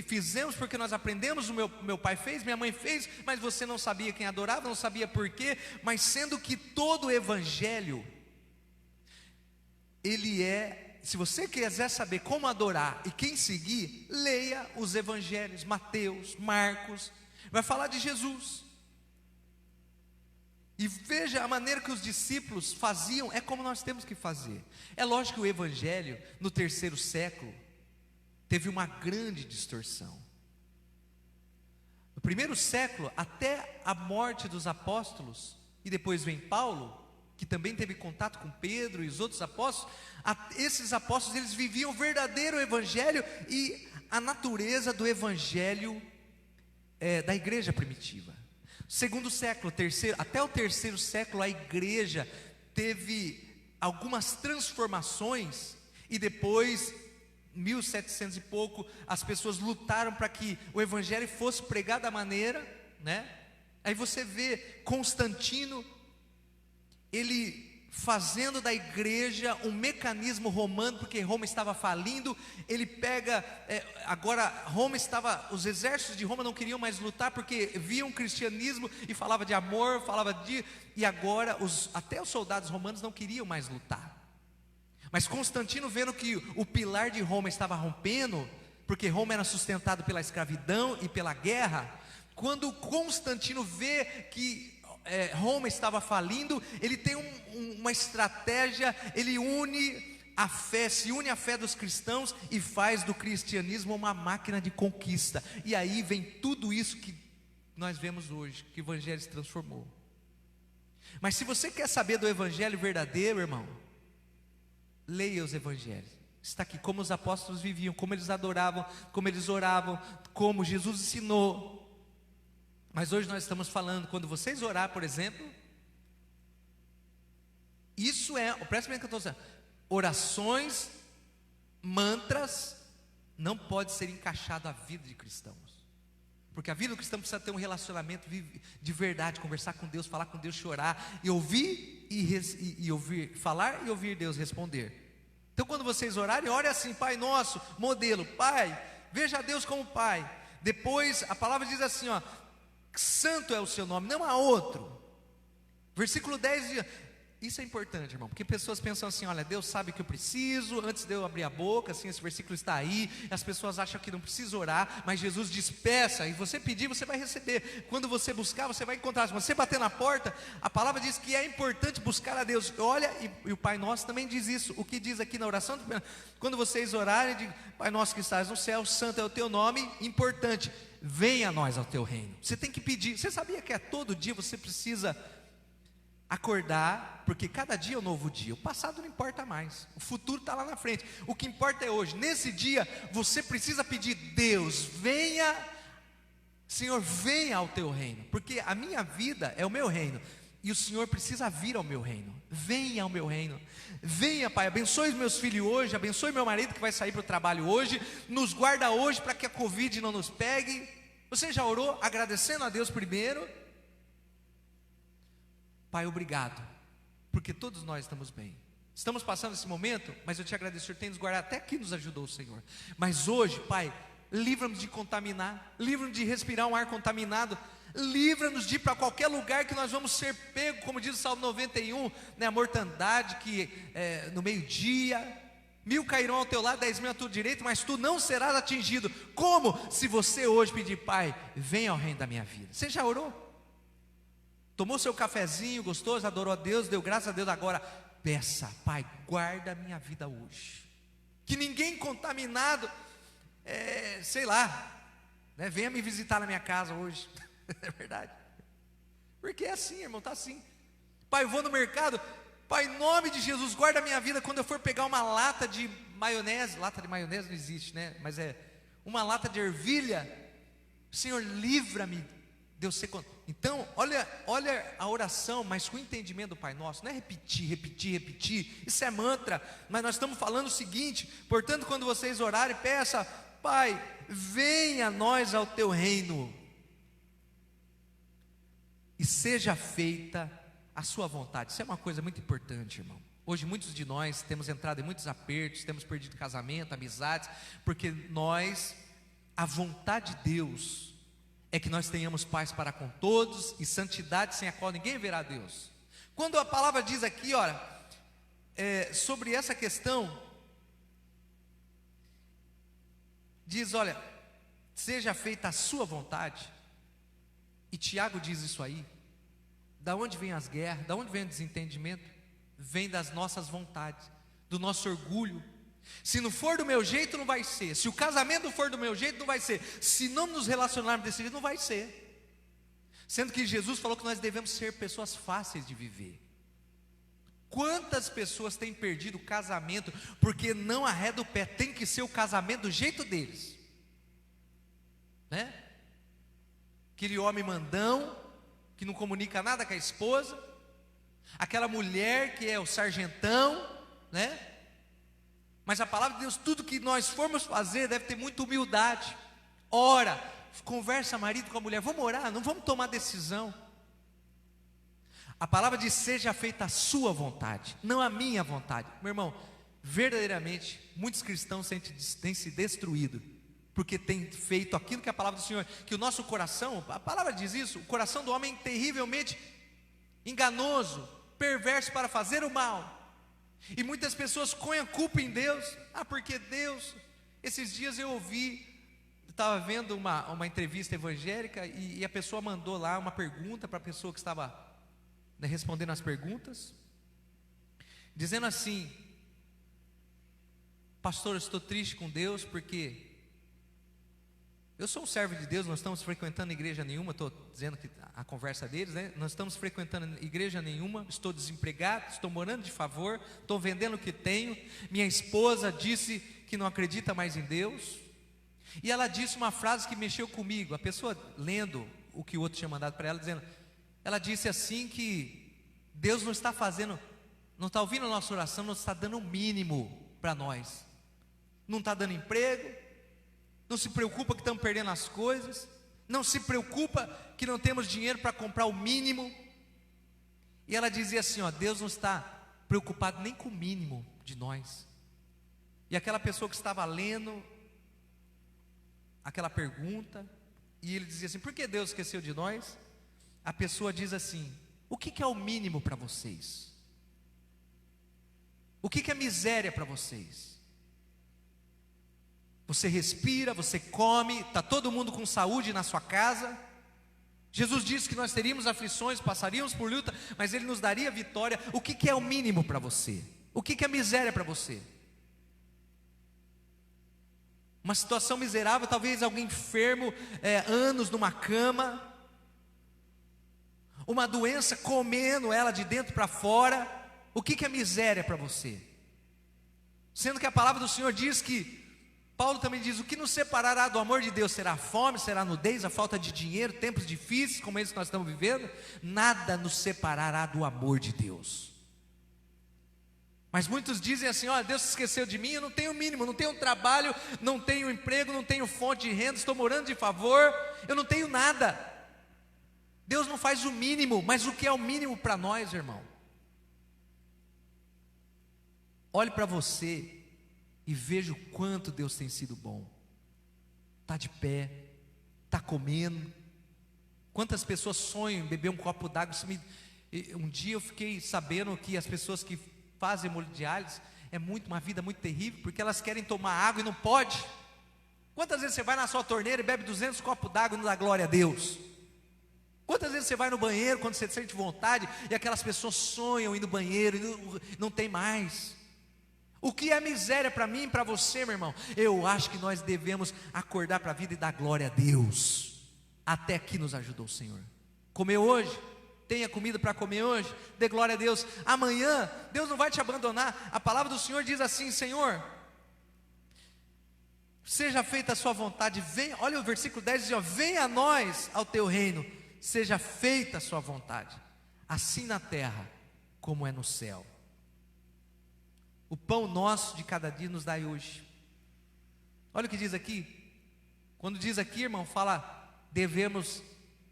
fizemos porque nós aprendemos, o meu pai fez, minha mãe fez, mas você não sabia quem adorava, não sabia por quê. Mas sendo que todo o Evangelho, se você quiser saber como adorar e quem seguir, leia os Evangelhos, Mateus, Marcos, vai falar de Jesus. E veja a maneira que os discípulos faziam, é como nós temos que fazer. É lógico que o evangelho, no terceiro século, teve uma grande distorção. No primeiro século, até a morte dos apóstolos, e depois vem Paulo, que também teve contato com Pedro e os outros apóstolos, esses apóstolos, eles viviam o verdadeiro evangelho e a natureza do evangelho da igreja primitiva. Segundo século, até o terceiro século, a igreja teve algumas transformações, e depois, 1700 e pouco, as pessoas lutaram para que o evangelho fosse pregado da maneira, né? Aí você vê Constantino, ele fazendo da igreja um mecanismo romano, porque Roma estava falindo. Ele pega, agora Roma estava, os exércitos de Roma não queriam mais lutar, porque viam o cristianismo e falava de amor, e agora até os soldados romanos não queriam mais lutar. Mas Constantino, vendo que o pilar de Roma estava rompendo, porque Roma era sustentado pela escravidão e pela guerra, quando Constantino vê que Roma estava falindo, ele tem uma estratégia, ele se une à fé dos cristãos e faz do cristianismo uma máquina de conquista. E aí vem tudo isso que nós vemos hoje, que o evangelho se transformou. Mas se você quer saber do evangelho verdadeiro, irmão, leia os evangelhos. Está aqui como os apóstolos viviam, como eles adoravam, como eles oravam, como Jesus ensinou. Mas hoje nós estamos falando, quando vocês orar, por exemplo, isso presta bem que eu estou dizendo, orações, mantras, não pode ser encaixado à vida de cristãos, porque a vida do cristão precisa ter um relacionamento de verdade, conversar com Deus, falar com Deus, chorar, e ouvir, e ouvir, falar e ouvir Deus responder. Então quando vocês orarem, ore assim: Pai nosso, modelo, Pai, veja Deus como Pai. Depois a palavra diz assim, santo é o seu nome, não há outro. Versículo 10 diz, isso é importante, irmão, porque pessoas pensam assim: olha, Deus sabe que eu preciso, antes de eu abrir a boca, assim, esse versículo está aí, as pessoas acham que não precisa orar, mas Jesus diz: peça, e você pedir, você vai receber, quando você buscar, você vai encontrar, se você bater na porta, a palavra diz que é importante buscar a Deus. Olha, e o Pai Nosso também diz isso, o que diz aqui na oração, quando vocês orarem, diga: Pai Nosso que estás no céu, santo é o teu nome. Importante, venha a nós ao teu reino. Você tem que pedir. Você sabia que todo dia você precisa acordar, porque cada dia é um novo dia. O passado não importa mais, o futuro está lá na frente. O que importa é hoje. Nesse dia você precisa pedir: Deus, venha, Senhor, venha ao teu reino, porque a minha vida é o meu reino, e o Senhor precisa vir ao meu reino. Venha ao meu reino. Venha, Pai, abençoe os meus filhos hoje, abençoe meu marido que vai sair para o trabalho hoje, nos guarda hoje para que a Covid não nos pegue. Você já orou agradecendo a Deus primeiro? Pai, obrigado, porque todos nós estamos bem. Estamos passando esse momento, mas eu te agradeço, o Senhor tem nos guardado, até aqui nos ajudou o Senhor. Mas hoje, Pai, livra-nos de contaminar, livra-nos de respirar um ar contaminado, livra-nos de ir para qualquer lugar que nós vamos ser pego, como diz o Salmo 91, né, a mortandade que no meio-dia, 1000 cairão ao teu lado, 10.000 à tua direita, mas tu não serás atingido. Como? Se você hoje pedir: Pai, venha ao reino da minha vida. Você já orou? Tomou seu cafezinho gostoso, adorou a Deus, deu graças a Deus. Agora peça: Pai, guarda a minha vida hoje, que ninguém contaminado, sei lá, né, venha me visitar na minha casa hoje. É verdade, porque é assim, irmão, está assim. Pai, eu vou no mercado, Pai, em nome de Jesus, guarda a minha vida. Quando eu for pegar uma lata de maionese não existe, né? Mas uma lata de ervilha, Senhor, livra-me de eu ser. Então, olha a oração, mas com o entendimento do Pai Nosso. Não é repetir, isso é mantra. Mas nós estamos falando o seguinte: portanto, quando vocês orarem, peça: Pai, venha a nós ao teu reino, e seja feita a sua vontade. Isso é uma coisa muito importante, irmão. Hoje muitos de nós temos entrado em muitos apertos, temos perdido casamento, amizades, porque a vontade de Deus é que nós tenhamos paz para com todos e santidade, sem a qual ninguém verá a Deus. Quando a palavra diz aqui, olha, sobre essa questão, diz: olha, seja feita a sua vontade, e Tiago diz isso aí, Da onde vem as guerras? Da onde vem o desentendimento? Vem das nossas vontades, do nosso orgulho. Se não for do meu jeito, não vai ser. Se o casamento não for do meu jeito, não vai ser. Se não nos relacionarmos desse jeito, não vai ser. Sendo que Jesus falou que nós devemos ser pessoas fáceis de viver. Quantas pessoas têm perdido o casamento porque não arreda o pé? Tem que ser o casamento do jeito deles, né? Aquele homem mandão que não comunica nada com a esposa, aquela mulher que é o sargentão, né? Mas a palavra de Deus, tudo que nós formos fazer deve ter muita humildade. Ora, conversa marido com a mulher, vamos orar, não vamos tomar decisão. A palavra diz: seja feita a sua vontade, não a minha vontade. Meu irmão, verdadeiramente, muitos cristãos têm se destruído, porque têm feito aquilo que a palavra do Senhor, que o nosso coração, a palavra diz isso, o coração do homem é terrivelmente enganoso, perverso para fazer o mal. E muitas pessoas põem a culpa em Deus. Porque Deus, esses dias eu ouvi, estava vendo uma entrevista evangélica, e a pessoa mandou lá uma pergunta para a pessoa que estava respondendo as perguntas, dizendo assim: pastor, eu estou triste com Deus porque eu sou um servo de Deus, não estamos frequentando igreja nenhuma. Estou dizendo que a conversa deles, né? Não estamos frequentando igreja nenhuma, estou desempregado, estou morando de favor, estou vendendo o que tenho. Minha esposa disse que não acredita mais em Deus, e ela disse uma frase que mexeu comigo. A pessoa lendo o que o outro tinha mandado para ela, dizendo, ela disse assim que Deus não está fazendo, não está ouvindo a nossa oração, não está dando o mínimo para nós. Não está dando emprego, não se preocupa que estamos perdendo as coisas, não se preocupa que não temos dinheiro para comprar o mínimo. E ela dizia assim: Deus não está preocupado nem com o mínimo de nós. E aquela pessoa que estava lendo aquela pergunta, e ele dizia assim: por que Deus esqueceu de nós? A pessoa diz assim: o que é o mínimo para vocês? O que é miséria para vocês? Você respira, você come, está todo mundo com saúde na sua casa. Jesus disse que nós teríamos aflições, passaríamos por luta, mas Ele nos daria vitória. O que é o mínimo para você? O que é miséria para você? Uma situação miserável, talvez alguém enfermo, anos numa cama, uma doença comendo ela de dentro para fora. O que é miséria para você? Sendo que a palavra do Senhor diz que, Paulo também diz: o que nos separará do amor de Deus? Será a fome, será a nudez, a falta de dinheiro, tempos difíceis como esses que nós estamos vivendo? Nada nos separará do amor de Deus. Mas muitos dizem assim: Deus se esqueceu de mim, eu não tenho o mínimo, não tenho trabalho, não tenho emprego, não tenho fonte de renda, estou morando de favor, eu não tenho nada. Deus não faz o mínimo, mas o que é o mínimo para nós, irmão? Olhe para você e veja o quanto Deus tem sido bom. Está de pé, está comendo. Quantas pessoas sonham em beber um copo d'água? Um dia eu fiquei sabendo que as pessoas que fazem hemodiálise é uma vida muito terrível, porque elas querem tomar água e não pode. Quantas vezes você vai na sua torneira e bebe 200 copos d'água e não dá glória a Deus? Quantas vezes você vai no banheiro quando você sente vontade e aquelas pessoas sonham em ir no banheiro e não tem mais? O que é miséria para mim e para você, meu irmão? Eu acho que nós devemos acordar para a vida e dar glória a Deus. Até aqui nos ajudou o Senhor. Comeu hoje? Tenha comida para comer hoje? Dê glória a Deus. Amanhã, Deus não vai te abandonar. A palavra do Senhor diz assim: Senhor, seja feita a sua vontade. Olha o versículo 10, diz: venha a nós ao teu reino. Seja feita a sua vontade, assim na terra como é no céu. O pão nosso de cada dia nos dai hoje. Olha o que diz aqui. Quando diz aqui, irmão, fala: devemos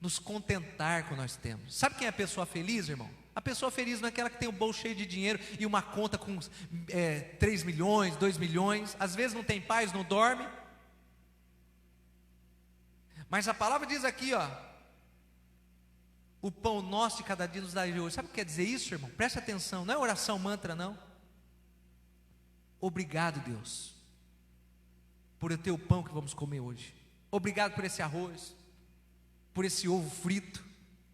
nos contentar com o que nós temos. Sabe quem é a pessoa feliz, irmão? A pessoa feliz não é aquela que tem um bolso cheio de dinheiro e uma conta com 3 milhões, 2 milhões. Às vezes não tem paz, não dorme. Mas a palavra diz aqui, o pão nosso de cada dia nos dai hoje. Sabe o que quer dizer isso, irmão? Presta atenção, não é oração mantra, não. Obrigado, Deus, por eu ter o pão que vamos comer hoje. Obrigado por esse arroz, por esse ovo frito,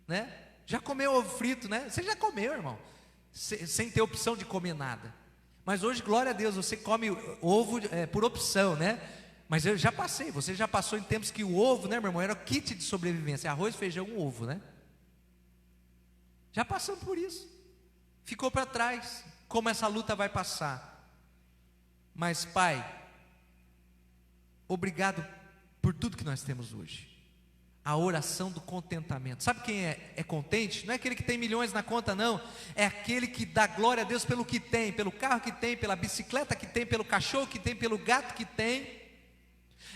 né? Já comeu ovo frito, né? Você já comeu, irmão, sem ter opção de comer nada. Mas hoje, glória a Deus, você come ovo por opção, né? Mas eu já passei, você já passou em tempos que o ovo, né, meu irmão, era o kit de sobrevivência, arroz, feijão, ovo, né? Já passamos por isso. Ficou para trás. Como essa luta vai passar? Mas, Pai, obrigado por tudo que nós temos hoje. A oração do contentamento. Sabe quem é contente? Não é aquele que tem milhões na conta, não. É aquele que dá glória a Deus pelo que tem, pelo carro que tem, pela bicicleta que tem, pelo cachorro que tem, pelo gato que tem.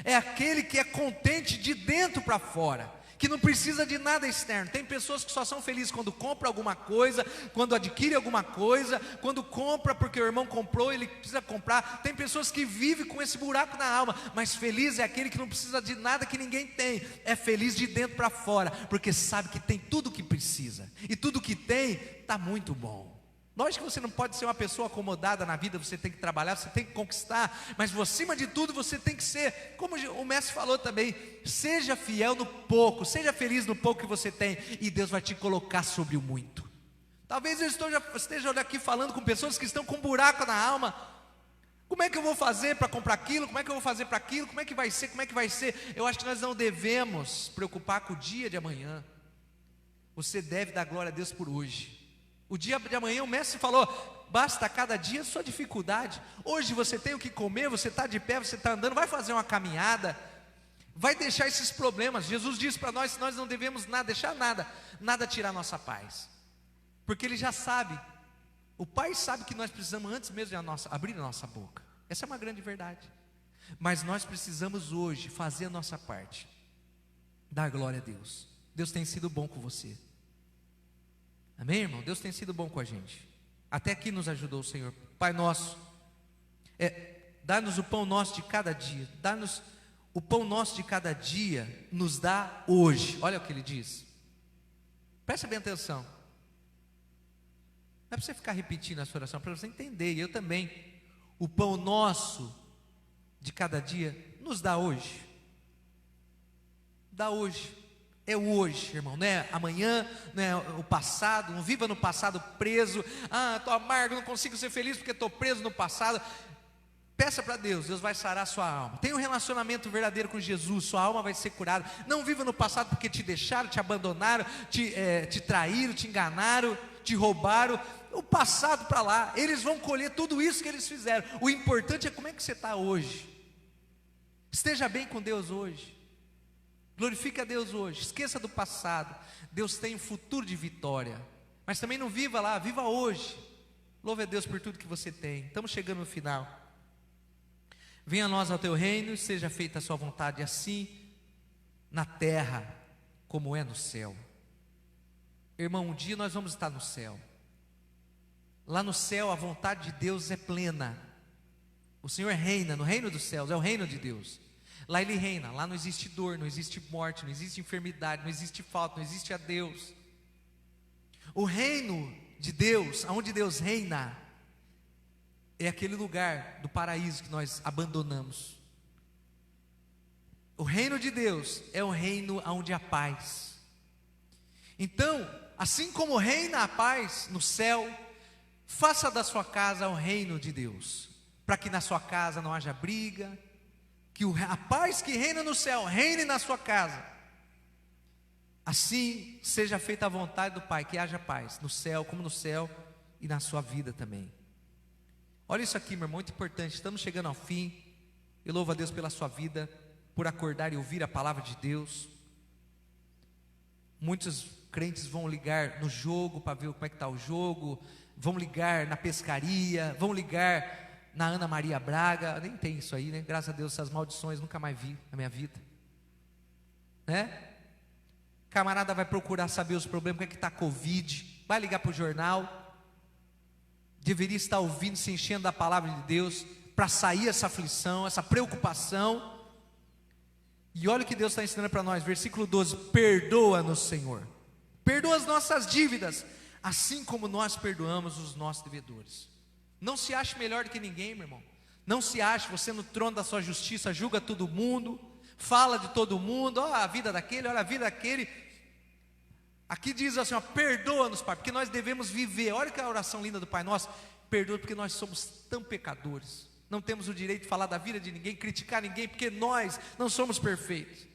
É aquele que é contente de dentro para fora, que não precisa de nada externo. Tem pessoas que só são felizes quando compra alguma coisa, quando adquire alguma coisa, quando compra porque o irmão comprou, ele precisa comprar. Tem pessoas que vivem com esse buraco na alma, mas feliz é aquele que não precisa de nada que ninguém tem. É feliz de dentro para fora, porque sabe que tem tudo o que precisa, e tudo que tem está muito bom. Lógico que você não pode ser uma pessoa acomodada na vida, você tem que trabalhar, você tem que conquistar, mas acima de tudo você tem que ser, como o mestre falou também, seja fiel no pouco, seja feliz no pouco que você tem, e Deus vai te colocar sobre o muito. Talvez eu esteja aqui falando com pessoas que estão com um buraco na alma. Como é que eu vou fazer para comprar aquilo? Como é que eu vou fazer para aquilo? Como é que vai ser? Como é que vai ser? Eu acho que nós não devemos preocupar com o dia de amanhã. Você deve dar glória a Deus por hoje. O dia de amanhã, o mestre falou, basta cada dia a sua dificuldade. Hoje você tem o que comer, você está de pé, você está andando, vai fazer uma caminhada, vai deixar esses problemas. Jesus disse para nós que nós não devemos deixar nada tirar nossa paz, porque Ele já sabe. O Pai sabe que nós precisamos antes mesmo de abrir a nossa boca. Essa é uma grande verdade. Mas nós precisamos hoje fazer a nossa parte, dar glória a Deus. Deus tem sido bom com você. Amém, irmão? Deus tem sido bom com a gente. Até aqui nos ajudou o Senhor. Pai nosso, dá-nos o pão nosso de cada dia. Dá-nos o pão nosso de cada dia, nos dá hoje. Olha o que Ele diz. Presta bem atenção. Não é para você ficar repetindo a sua oração, é para você entender. E eu também. O pão nosso de cada dia, nos dá hoje. Dá hoje. É hoje, irmão, não é amanhã, não é o passado. Não viva no passado preso. Estou amargo, não consigo ser feliz porque estou preso no passado. Peça para Deus, Deus vai sarar a sua alma. Tenha um relacionamento verdadeiro com Jesus, sua alma vai ser curada. Não viva no passado porque te deixaram, te abandonaram, te traíram, te enganaram, te roubaram. O passado para lá, eles vão colher tudo isso que eles fizeram. O importante é como é que você está hoje. Esteja bem com Deus hoje. Glorifique a Deus hoje, esqueça do passado. Deus tem um futuro de vitória, mas também não viva lá, viva hoje. Louve a Deus por tudo que você tem. Estamos chegando no final. Venha a nós ao teu reino, seja feita a sua vontade, assim na terra como é no céu. Irmão, um dia nós vamos estar no céu. Lá no céu a vontade de Deus é plena. O Senhor reina no reino dos céus, é o reino de Deus. Lá Ele reina, lá não existe dor, não existe morte, não existe enfermidade, não existe falta, não existe adeus. O reino de Deus, onde Deus reina, é aquele lugar do paraíso que nós abandonamos. O reino de Deus é o reino onde há paz. Então, assim como reina a paz no céu, faça da sua casa o reino de Deus, para que na sua casa não haja briga, que a paz que reina no céu reine na sua casa. Assim seja feita a vontade do Pai, que haja paz no céu, como no céu, e na sua vida também. Olha isso aqui, meu irmão, muito importante. Estamos chegando ao fim. Eu louvo a Deus pela sua vida, por acordar e ouvir a palavra de Deus. Muitos crentes vão ligar no jogo para ver como é que está o jogo, vão ligar na pescaria, vão ligar na Ana Maria Braga. Nem tem isso aí, né? Graças a Deus, essas maldições nunca mais vi na minha vida, né? Camarada vai procurar saber os problemas, como é que está a Covid, vai ligar para o jornal. Deveria estar ouvindo, se enchendo da palavra de Deus, para sair essa aflição, essa preocupação. E olha o que Deus está ensinando para nós, versículo 12: perdoa-nos, Senhor, perdoa as nossas dívidas, assim como nós perdoamos os nossos devedores. Não se ache melhor do que ninguém, meu irmão. Não se ache você no trono da sua justiça, julga todo mundo, fala de todo mundo, olha a vida daquele, olha a vida daquele. Aqui diz assim, ó, perdoa-nos, Pai, porque nós devemos viver. Olha que a oração linda do Pai Nosso. Perdoa porque nós somos tão pecadores. Não temos o direito de falar da vida de ninguém, criticar ninguém, porque nós não somos perfeitos.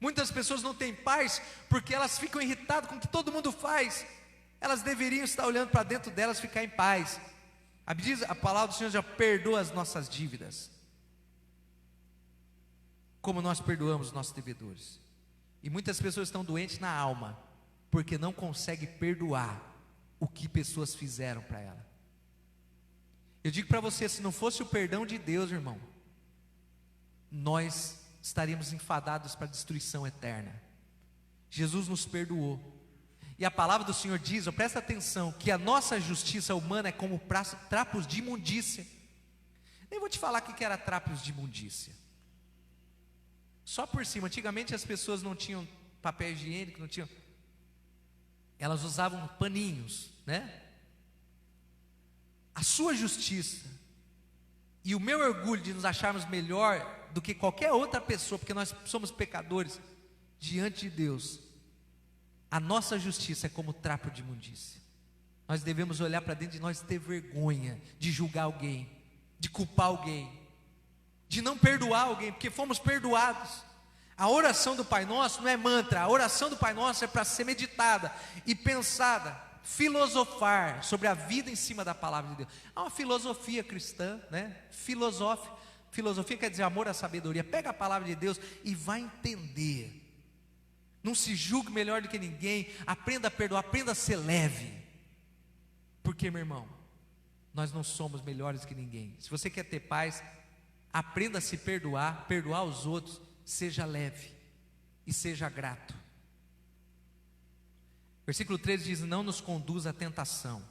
Muitas pessoas não têm paz porque elas ficam irritadas com o que todo mundo faz. Elas deveriam estar olhando para dentro delas, ficar em paz. A palavra do Senhor já perdoa as nossas dívidas, como nós perdoamos os nossos devedores. E muitas pessoas estão doentes na alma, porque não conseguem perdoar o que pessoas fizeram para ela. Eu digo para você, se não fosse o perdão de Deus, irmão, nós estaríamos enfadados para a destruição eterna. Jesus nos perdoou. E a palavra do Senhor diz, presta atenção, que a nossa justiça humana é como trapos de imundícia. Eu vou te falar o que era trapos de imundícia. Só por cima, antigamente as pessoas não tinham papel higiênico, não tinham. Elas usavam paninhos, né? A sua justiça e o meu orgulho de nos acharmos melhor do que qualquer outra pessoa, porque nós somos pecadores diante de Deus, a nossa justiça é como trapo de imundícia. Nós devemos olhar para dentro de nós e ter vergonha de julgar alguém, de culpar alguém, de não perdoar alguém, porque fomos perdoados. A oração do Pai Nosso não é mantra, a oração do Pai Nosso é para ser meditada e pensada, filosofar sobre a vida em cima da palavra de Deus. Há uma filosofia cristã, né? Filosofia quer dizer amor à sabedoria. Pega a palavra de Deus e vai entender. Não se julgue melhor do que ninguém. Aprenda a perdoar, aprenda a ser leve. Porque, meu irmão, nós não somos melhores que ninguém. Se você quer ter paz, aprenda a se perdoar, perdoar os outros. Seja leve e seja grato. Versículo 13 diz: não nos conduz à tentação,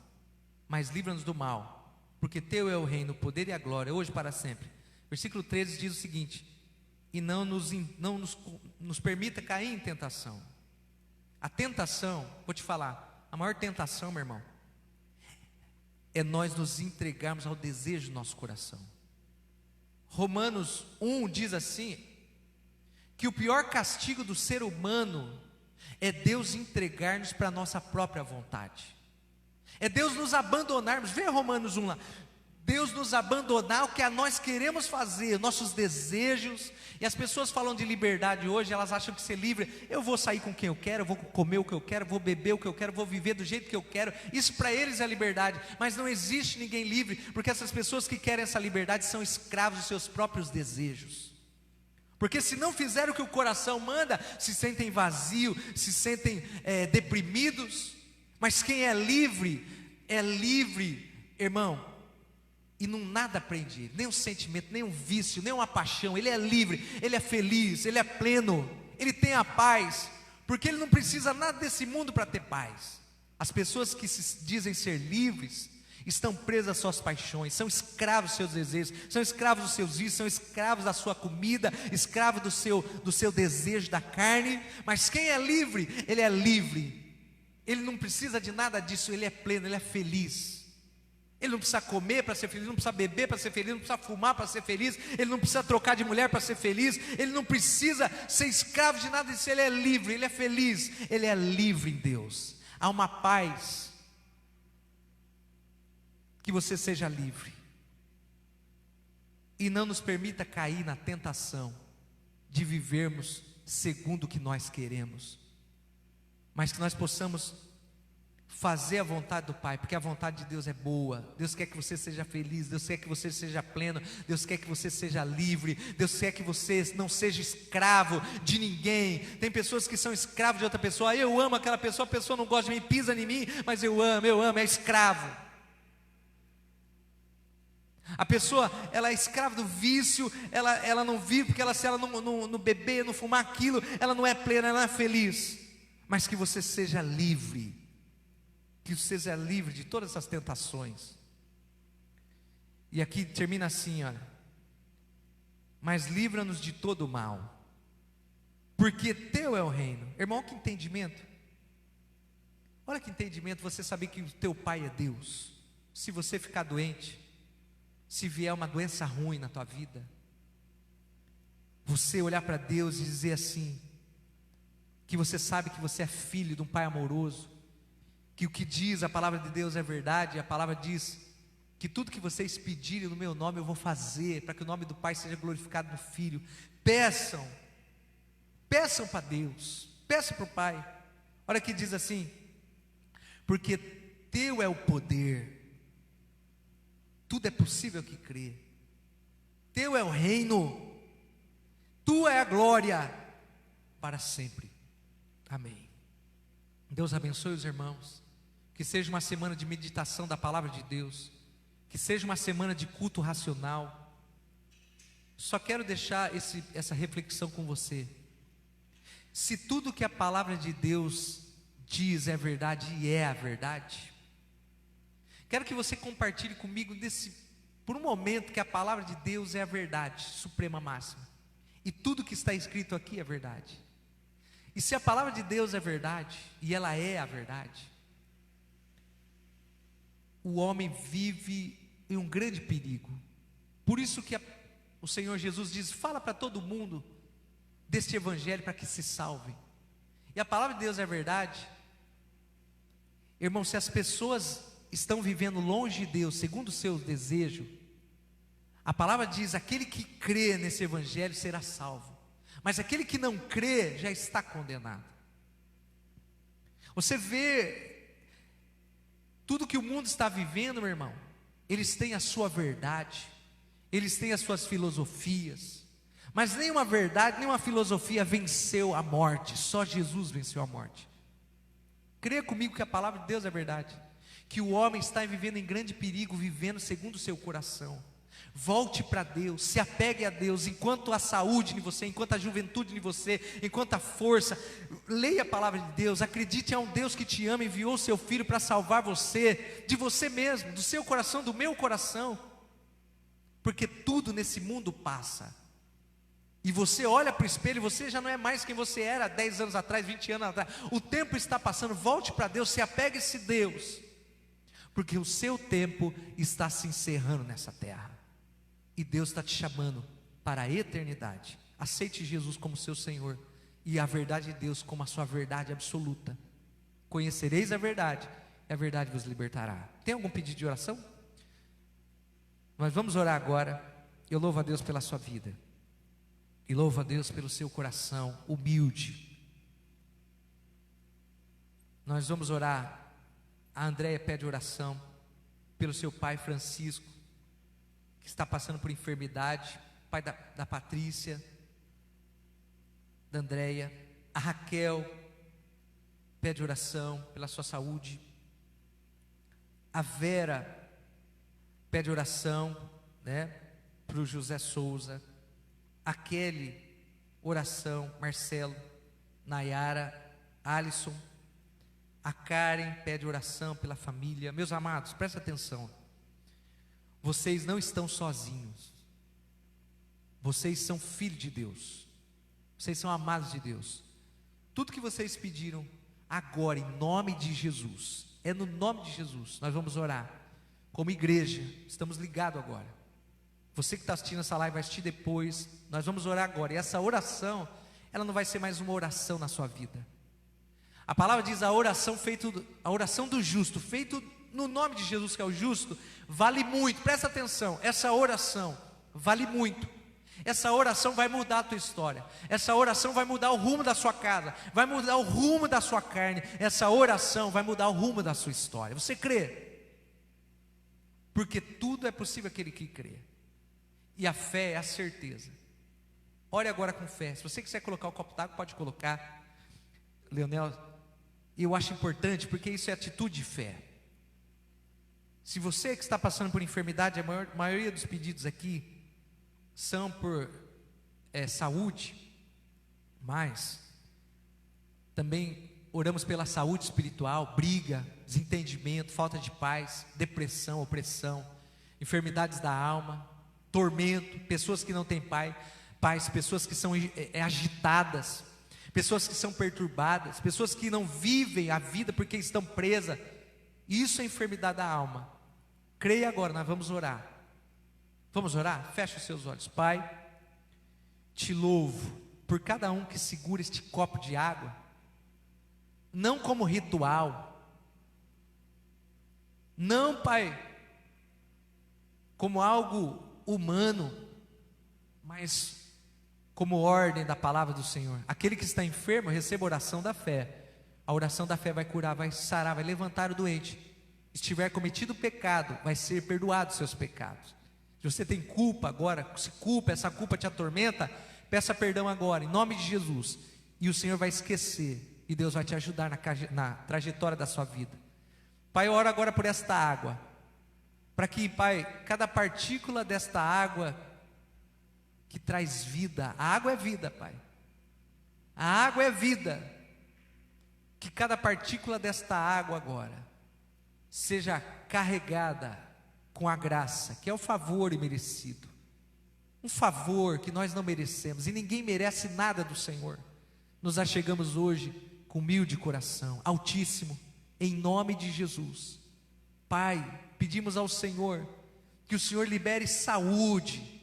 mas livra-nos do mal, porque teu é o reino, o poder e a glória, hoje e para sempre. Versículo 13 diz o seguinte: e não nos permita cair em tentação. A tentação, vou te falar, a maior tentação, meu irmão, é nós nos entregarmos ao desejo do nosso coração. Romanos 1 diz assim, que o pior castigo do ser humano é Deus entregar-nos para a nossa própria vontade, é Deus nos abandonarmos. Vê Romanos 1 lá, Deus nos abandonar o que a nós queremos fazer, nossos desejos. E as pessoas falam de liberdade hoje, elas acham que ser livre, eu vou sair com quem eu quero, eu vou comer o que eu quero, vou beber o que eu quero, vou viver do jeito que eu quero. Isso para eles é liberdade, mas não existe ninguém livre, porque essas pessoas que querem essa liberdade são escravos dos seus próprios desejos. Porque se não fizerem o que o coração manda, se sentem vazios, se sentem deprimidos. Mas quem é livre, irmão, e não nada prende ele, nem um sentimento, nem um vício, nem uma paixão. Ele é livre, ele é feliz, ele é pleno, ele tem a paz, porque ele não precisa nada desse mundo para ter paz. As pessoas que se dizem ser livres estão presas às suas paixões, são escravos dos seus desejos, são escravos dos seus vícios, são escravos da sua comida, escravos do seu desejo da carne. Mas quem é livre, ele é livre, ele não precisa de nada disso, ele é pleno, ele é feliz. Ele não precisa comer para ser feliz, não precisa beber para ser feliz, não precisa fumar para ser feliz, ele não precisa trocar de mulher para ser feliz, ele não precisa ser escravo de nada disso. Ele é livre, ele é feliz, ele é livre em Deus. Há uma paz. Que você seja livre e não nos permita cair na tentação de vivermos segundo o que nós queremos, mas que nós possamos fazer a vontade do Pai, porque a vontade de Deus é boa. Deus quer que você seja feliz, Deus quer que você seja pleno, Deus quer que você seja livre, Deus quer que você não seja escravo de ninguém. Tem pessoas que são escravos de outra pessoa. Eu amo aquela pessoa, a pessoa não gosta de mim, pisa em mim, mas eu amo, é escravo. A pessoa, ela é escrava do vício, ela não vive, porque se ela não beber, não fumar aquilo, ela não é plena, ela não é feliz. Mas que você seja livre, que você seja livre de todas essas tentações. E aqui termina assim, olha: mas livra-nos de todo o mal, porque teu é o reino. Irmão, que entendimento, olha que entendimento, você saber que o teu Pai é Deus. Se você ficar doente, se vier uma doença ruim na tua vida, você olhar para Deus e dizer assim: que você sabe que você é filho de um Pai amoroso, que o que diz a palavra de Deus é verdade. A palavra diz que tudo que vocês pedirem no meu nome eu vou fazer, para que o nome do Pai seja glorificado no Filho. Peçam para Deus, peçam para o Pai. Olha que diz assim: porque teu é o poder, tudo é possível que crê, teu é o reino, tua é a glória para sempre. Amém. Deus abençoe os irmãos, que seja uma semana de meditação da palavra de Deus, que seja uma semana de culto racional. Só quero deixar essa reflexão com você. Se tudo que a palavra de Deus diz é verdade, e é a verdade, quero que você compartilhe comigo por um momento, que a palavra de Deus é a verdade suprema máxima, e tudo que está escrito aqui é verdade. E se a palavra de Deus é verdade, e ela é a verdade, o homem vive em um grande perigo. Por isso que o Senhor Jesus diz: fala para todo mundo deste evangelho para que se salvem. E a palavra de Deus é verdade. Irmão, se as pessoas estão vivendo longe de Deus, segundo o seu desejo, a palavra diz: aquele que crê nesse evangelho será salvo, mas aquele que não crê já está condenado. Você vê tudo que o mundo está vivendo, meu irmão, eles têm a sua verdade, eles têm as suas filosofias, mas nenhuma verdade, nenhuma filosofia venceu a morte. Só Jesus venceu a morte. Creia comigo que a palavra de Deus é verdade, que o homem está vivendo em grande perigo, vivendo segundo o seu coração. Volte para Deus, se apegue a Deus, enquanto há saúde em você, enquanto há juventude em você, enquanto há força. Leia a palavra de Deus, acredite em um Deus que te ama, enviou o seu Filho para salvar você, de você mesmo, do seu coração, do meu coração, porque tudo nesse mundo passa, e você olha para o espelho, você já não é mais quem você era 10 anos atrás, 20 anos atrás, o tempo está passando. Volte para Deus, se apegue a esse Deus, porque o seu tempo está se encerrando nessa terra, e Deus está te chamando para a eternidade. Aceite Jesus como seu Senhor, e a verdade de Deus como a sua verdade absoluta. Conhecereis a verdade, e a verdade vos libertará. Tem algum pedido de oração? Nós vamos orar agora. Eu louvo a Deus pela sua vida, e louvo a Deus pelo seu coração humilde. Nós vamos orar. A Andréia pede oração pelo seu pai Francisco, que está passando por enfermidade, pai da Patrícia, da Andréia. A Raquel pede oração pela sua saúde. A Vera pede oração, para o José Souza. A Kelly, oração. Marcelo, Nayara, Alisson. A Karen pede oração pela família. Meus amados, presta atenção. Vocês não estão sozinhos. Vocês são filhos de Deus. Vocês são amados de Deus. Tudo que vocês pediram agora, em nome de Jesus, é no nome de Jesus. Nós vamos orar como igreja. Estamos ligados agora. Você que está assistindo essa live vai assistir depois. Nós vamos orar agora. E essa oração, ela não vai ser mais uma oração na sua vida. A palavra diz: a oração do justo, feito no nome de Jesus, que é o justo, vale muito. Presta atenção, essa oração vale muito. Essa oração vai mudar a tua história. Essa oração vai mudar o rumo da sua casa, vai mudar o rumo da sua carne. Essa oração vai mudar o rumo da sua história. Você crê? Porque tudo é possível aquele que crê. E a fé é a certeza. Ore agora com fé. Se você quiser colocar o copo d'água, pode colocar, Leonel. Eu acho importante, porque isso é atitude de fé. Se você que está passando por enfermidade, a maioria dos pedidos aqui são por saúde, mas também oramos pela saúde espiritual, briga, desentendimento, falta de paz, depressão, opressão, enfermidades da alma, tormento, pessoas que não têm paz, pessoas que são agitadas, pessoas que são perturbadas, pessoas que não vivem a vida porque estão presas. Isso é enfermidade da alma. Creia agora, nós vamos orar. Vamos orar? Feche os seus olhos. Pai, te louvo por cada um que segura este copo de água, não como ritual, não, Pai, como algo humano, mas como ordem da palavra do Senhor. Aquele que está enfermo, receba a oração da fé. A oração da fé vai curar, vai sarar, vai levantar o doente. Se tiver cometido pecado, vai ser perdoado os seus pecados. Se você tem culpa agora, se culpa, essa culpa te atormenta, peça perdão agora, em nome de Jesus. E o Senhor vai esquecer, e Deus vai te ajudar na trajetória da sua vida. Pai, eu oro agora por esta água, para que, Pai, cada partícula desta água que traz vida, a água é vida, Pai, a água é vida, que cada partícula desta água agora seja carregada com a graça, que é o favor imerecido, um favor que nós não merecemos, e ninguém merece nada do Senhor. Nos achegamos hoje com humilde coração, Altíssimo, em nome de Jesus. Pai, pedimos ao Senhor que o Senhor libere saúde.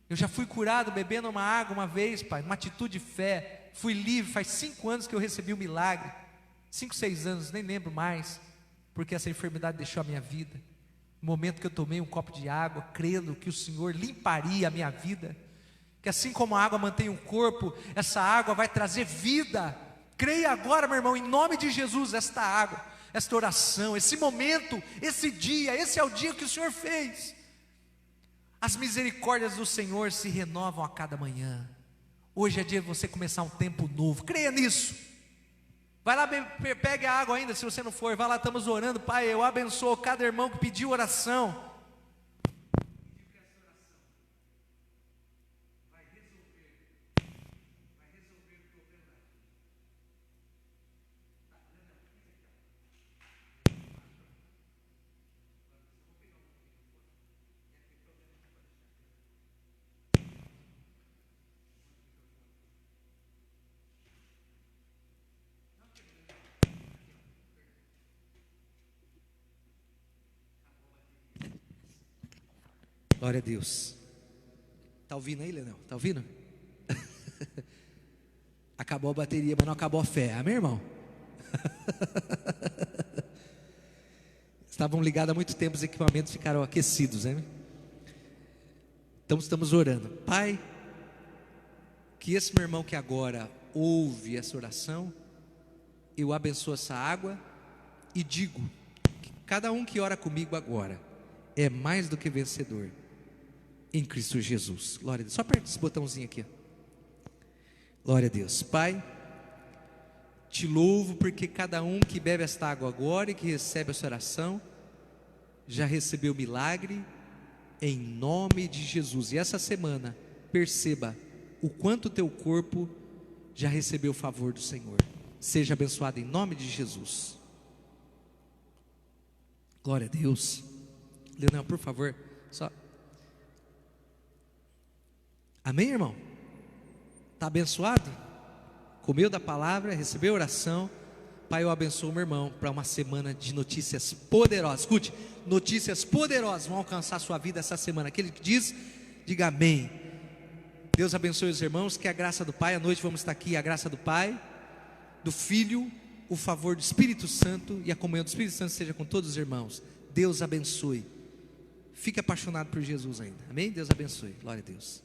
Eu já fui curado bebendo uma água uma vez, Pai, uma atitude de fé, fui livre. Faz 5 anos que eu recebi o milagre, 5, 6 anos, nem lembro mais, porque essa enfermidade deixou a minha vida. No momento que eu tomei um copo de água, crendo que o Senhor limparia a minha vida, que assim como a água mantém o corpo, essa água vai trazer vida. Creia agora, meu irmão, em nome de Jesus, esta água, esta oração, esse momento, esse dia, esse é o dia que o Senhor fez. As misericórdias do Senhor se renovam a cada manhã. Hoje é dia de você começar um tempo novo, creia nisso. Vai lá, pegue a água ainda, se você não for, vai lá, estamos orando. Pai, eu abençoo cada irmão que pediu oração. Glória a Deus. Está ouvindo aí, Leonel? Está ouvindo? Acabou a bateria, mas não acabou a fé. Amém, irmão? Estavam ligados há muito tempo, os equipamentos ficaram aquecidos, né? Então estamos orando. Pai, que esse meu irmão que agora ouve essa oração, eu abençoo essa água e digo que cada um que ora comigo agora é mais do que vencedor em Cristo Jesus. Glória a Deus. Só aperta esse botãozinho aqui. Glória a Deus. Pai, te louvo porque cada um que bebe esta água agora e que recebe essa oração já recebeu milagre em nome de Jesus. E essa semana perceba o quanto o teu corpo já recebeu o favor do Senhor. Seja abençoado em nome de Jesus. Glória a Deus. Leonel, por favor, só. Amém, irmão? Está abençoado? Comeu da palavra, recebeu oração. Pai, eu abençoo meu irmão para uma semana de notícias poderosas. Escute, notícias poderosas vão alcançar a sua vida essa semana. Aquele que diz, diga amém. Deus abençoe os irmãos, que a graça do Pai, à noite vamos estar aqui, a graça do Pai, do Filho, o favor do Espírito Santo e a comunhão do Espírito Santo seja com todos os irmãos. Deus abençoe. Fique apaixonado por Jesus ainda. Amém? Deus abençoe. Glória a Deus.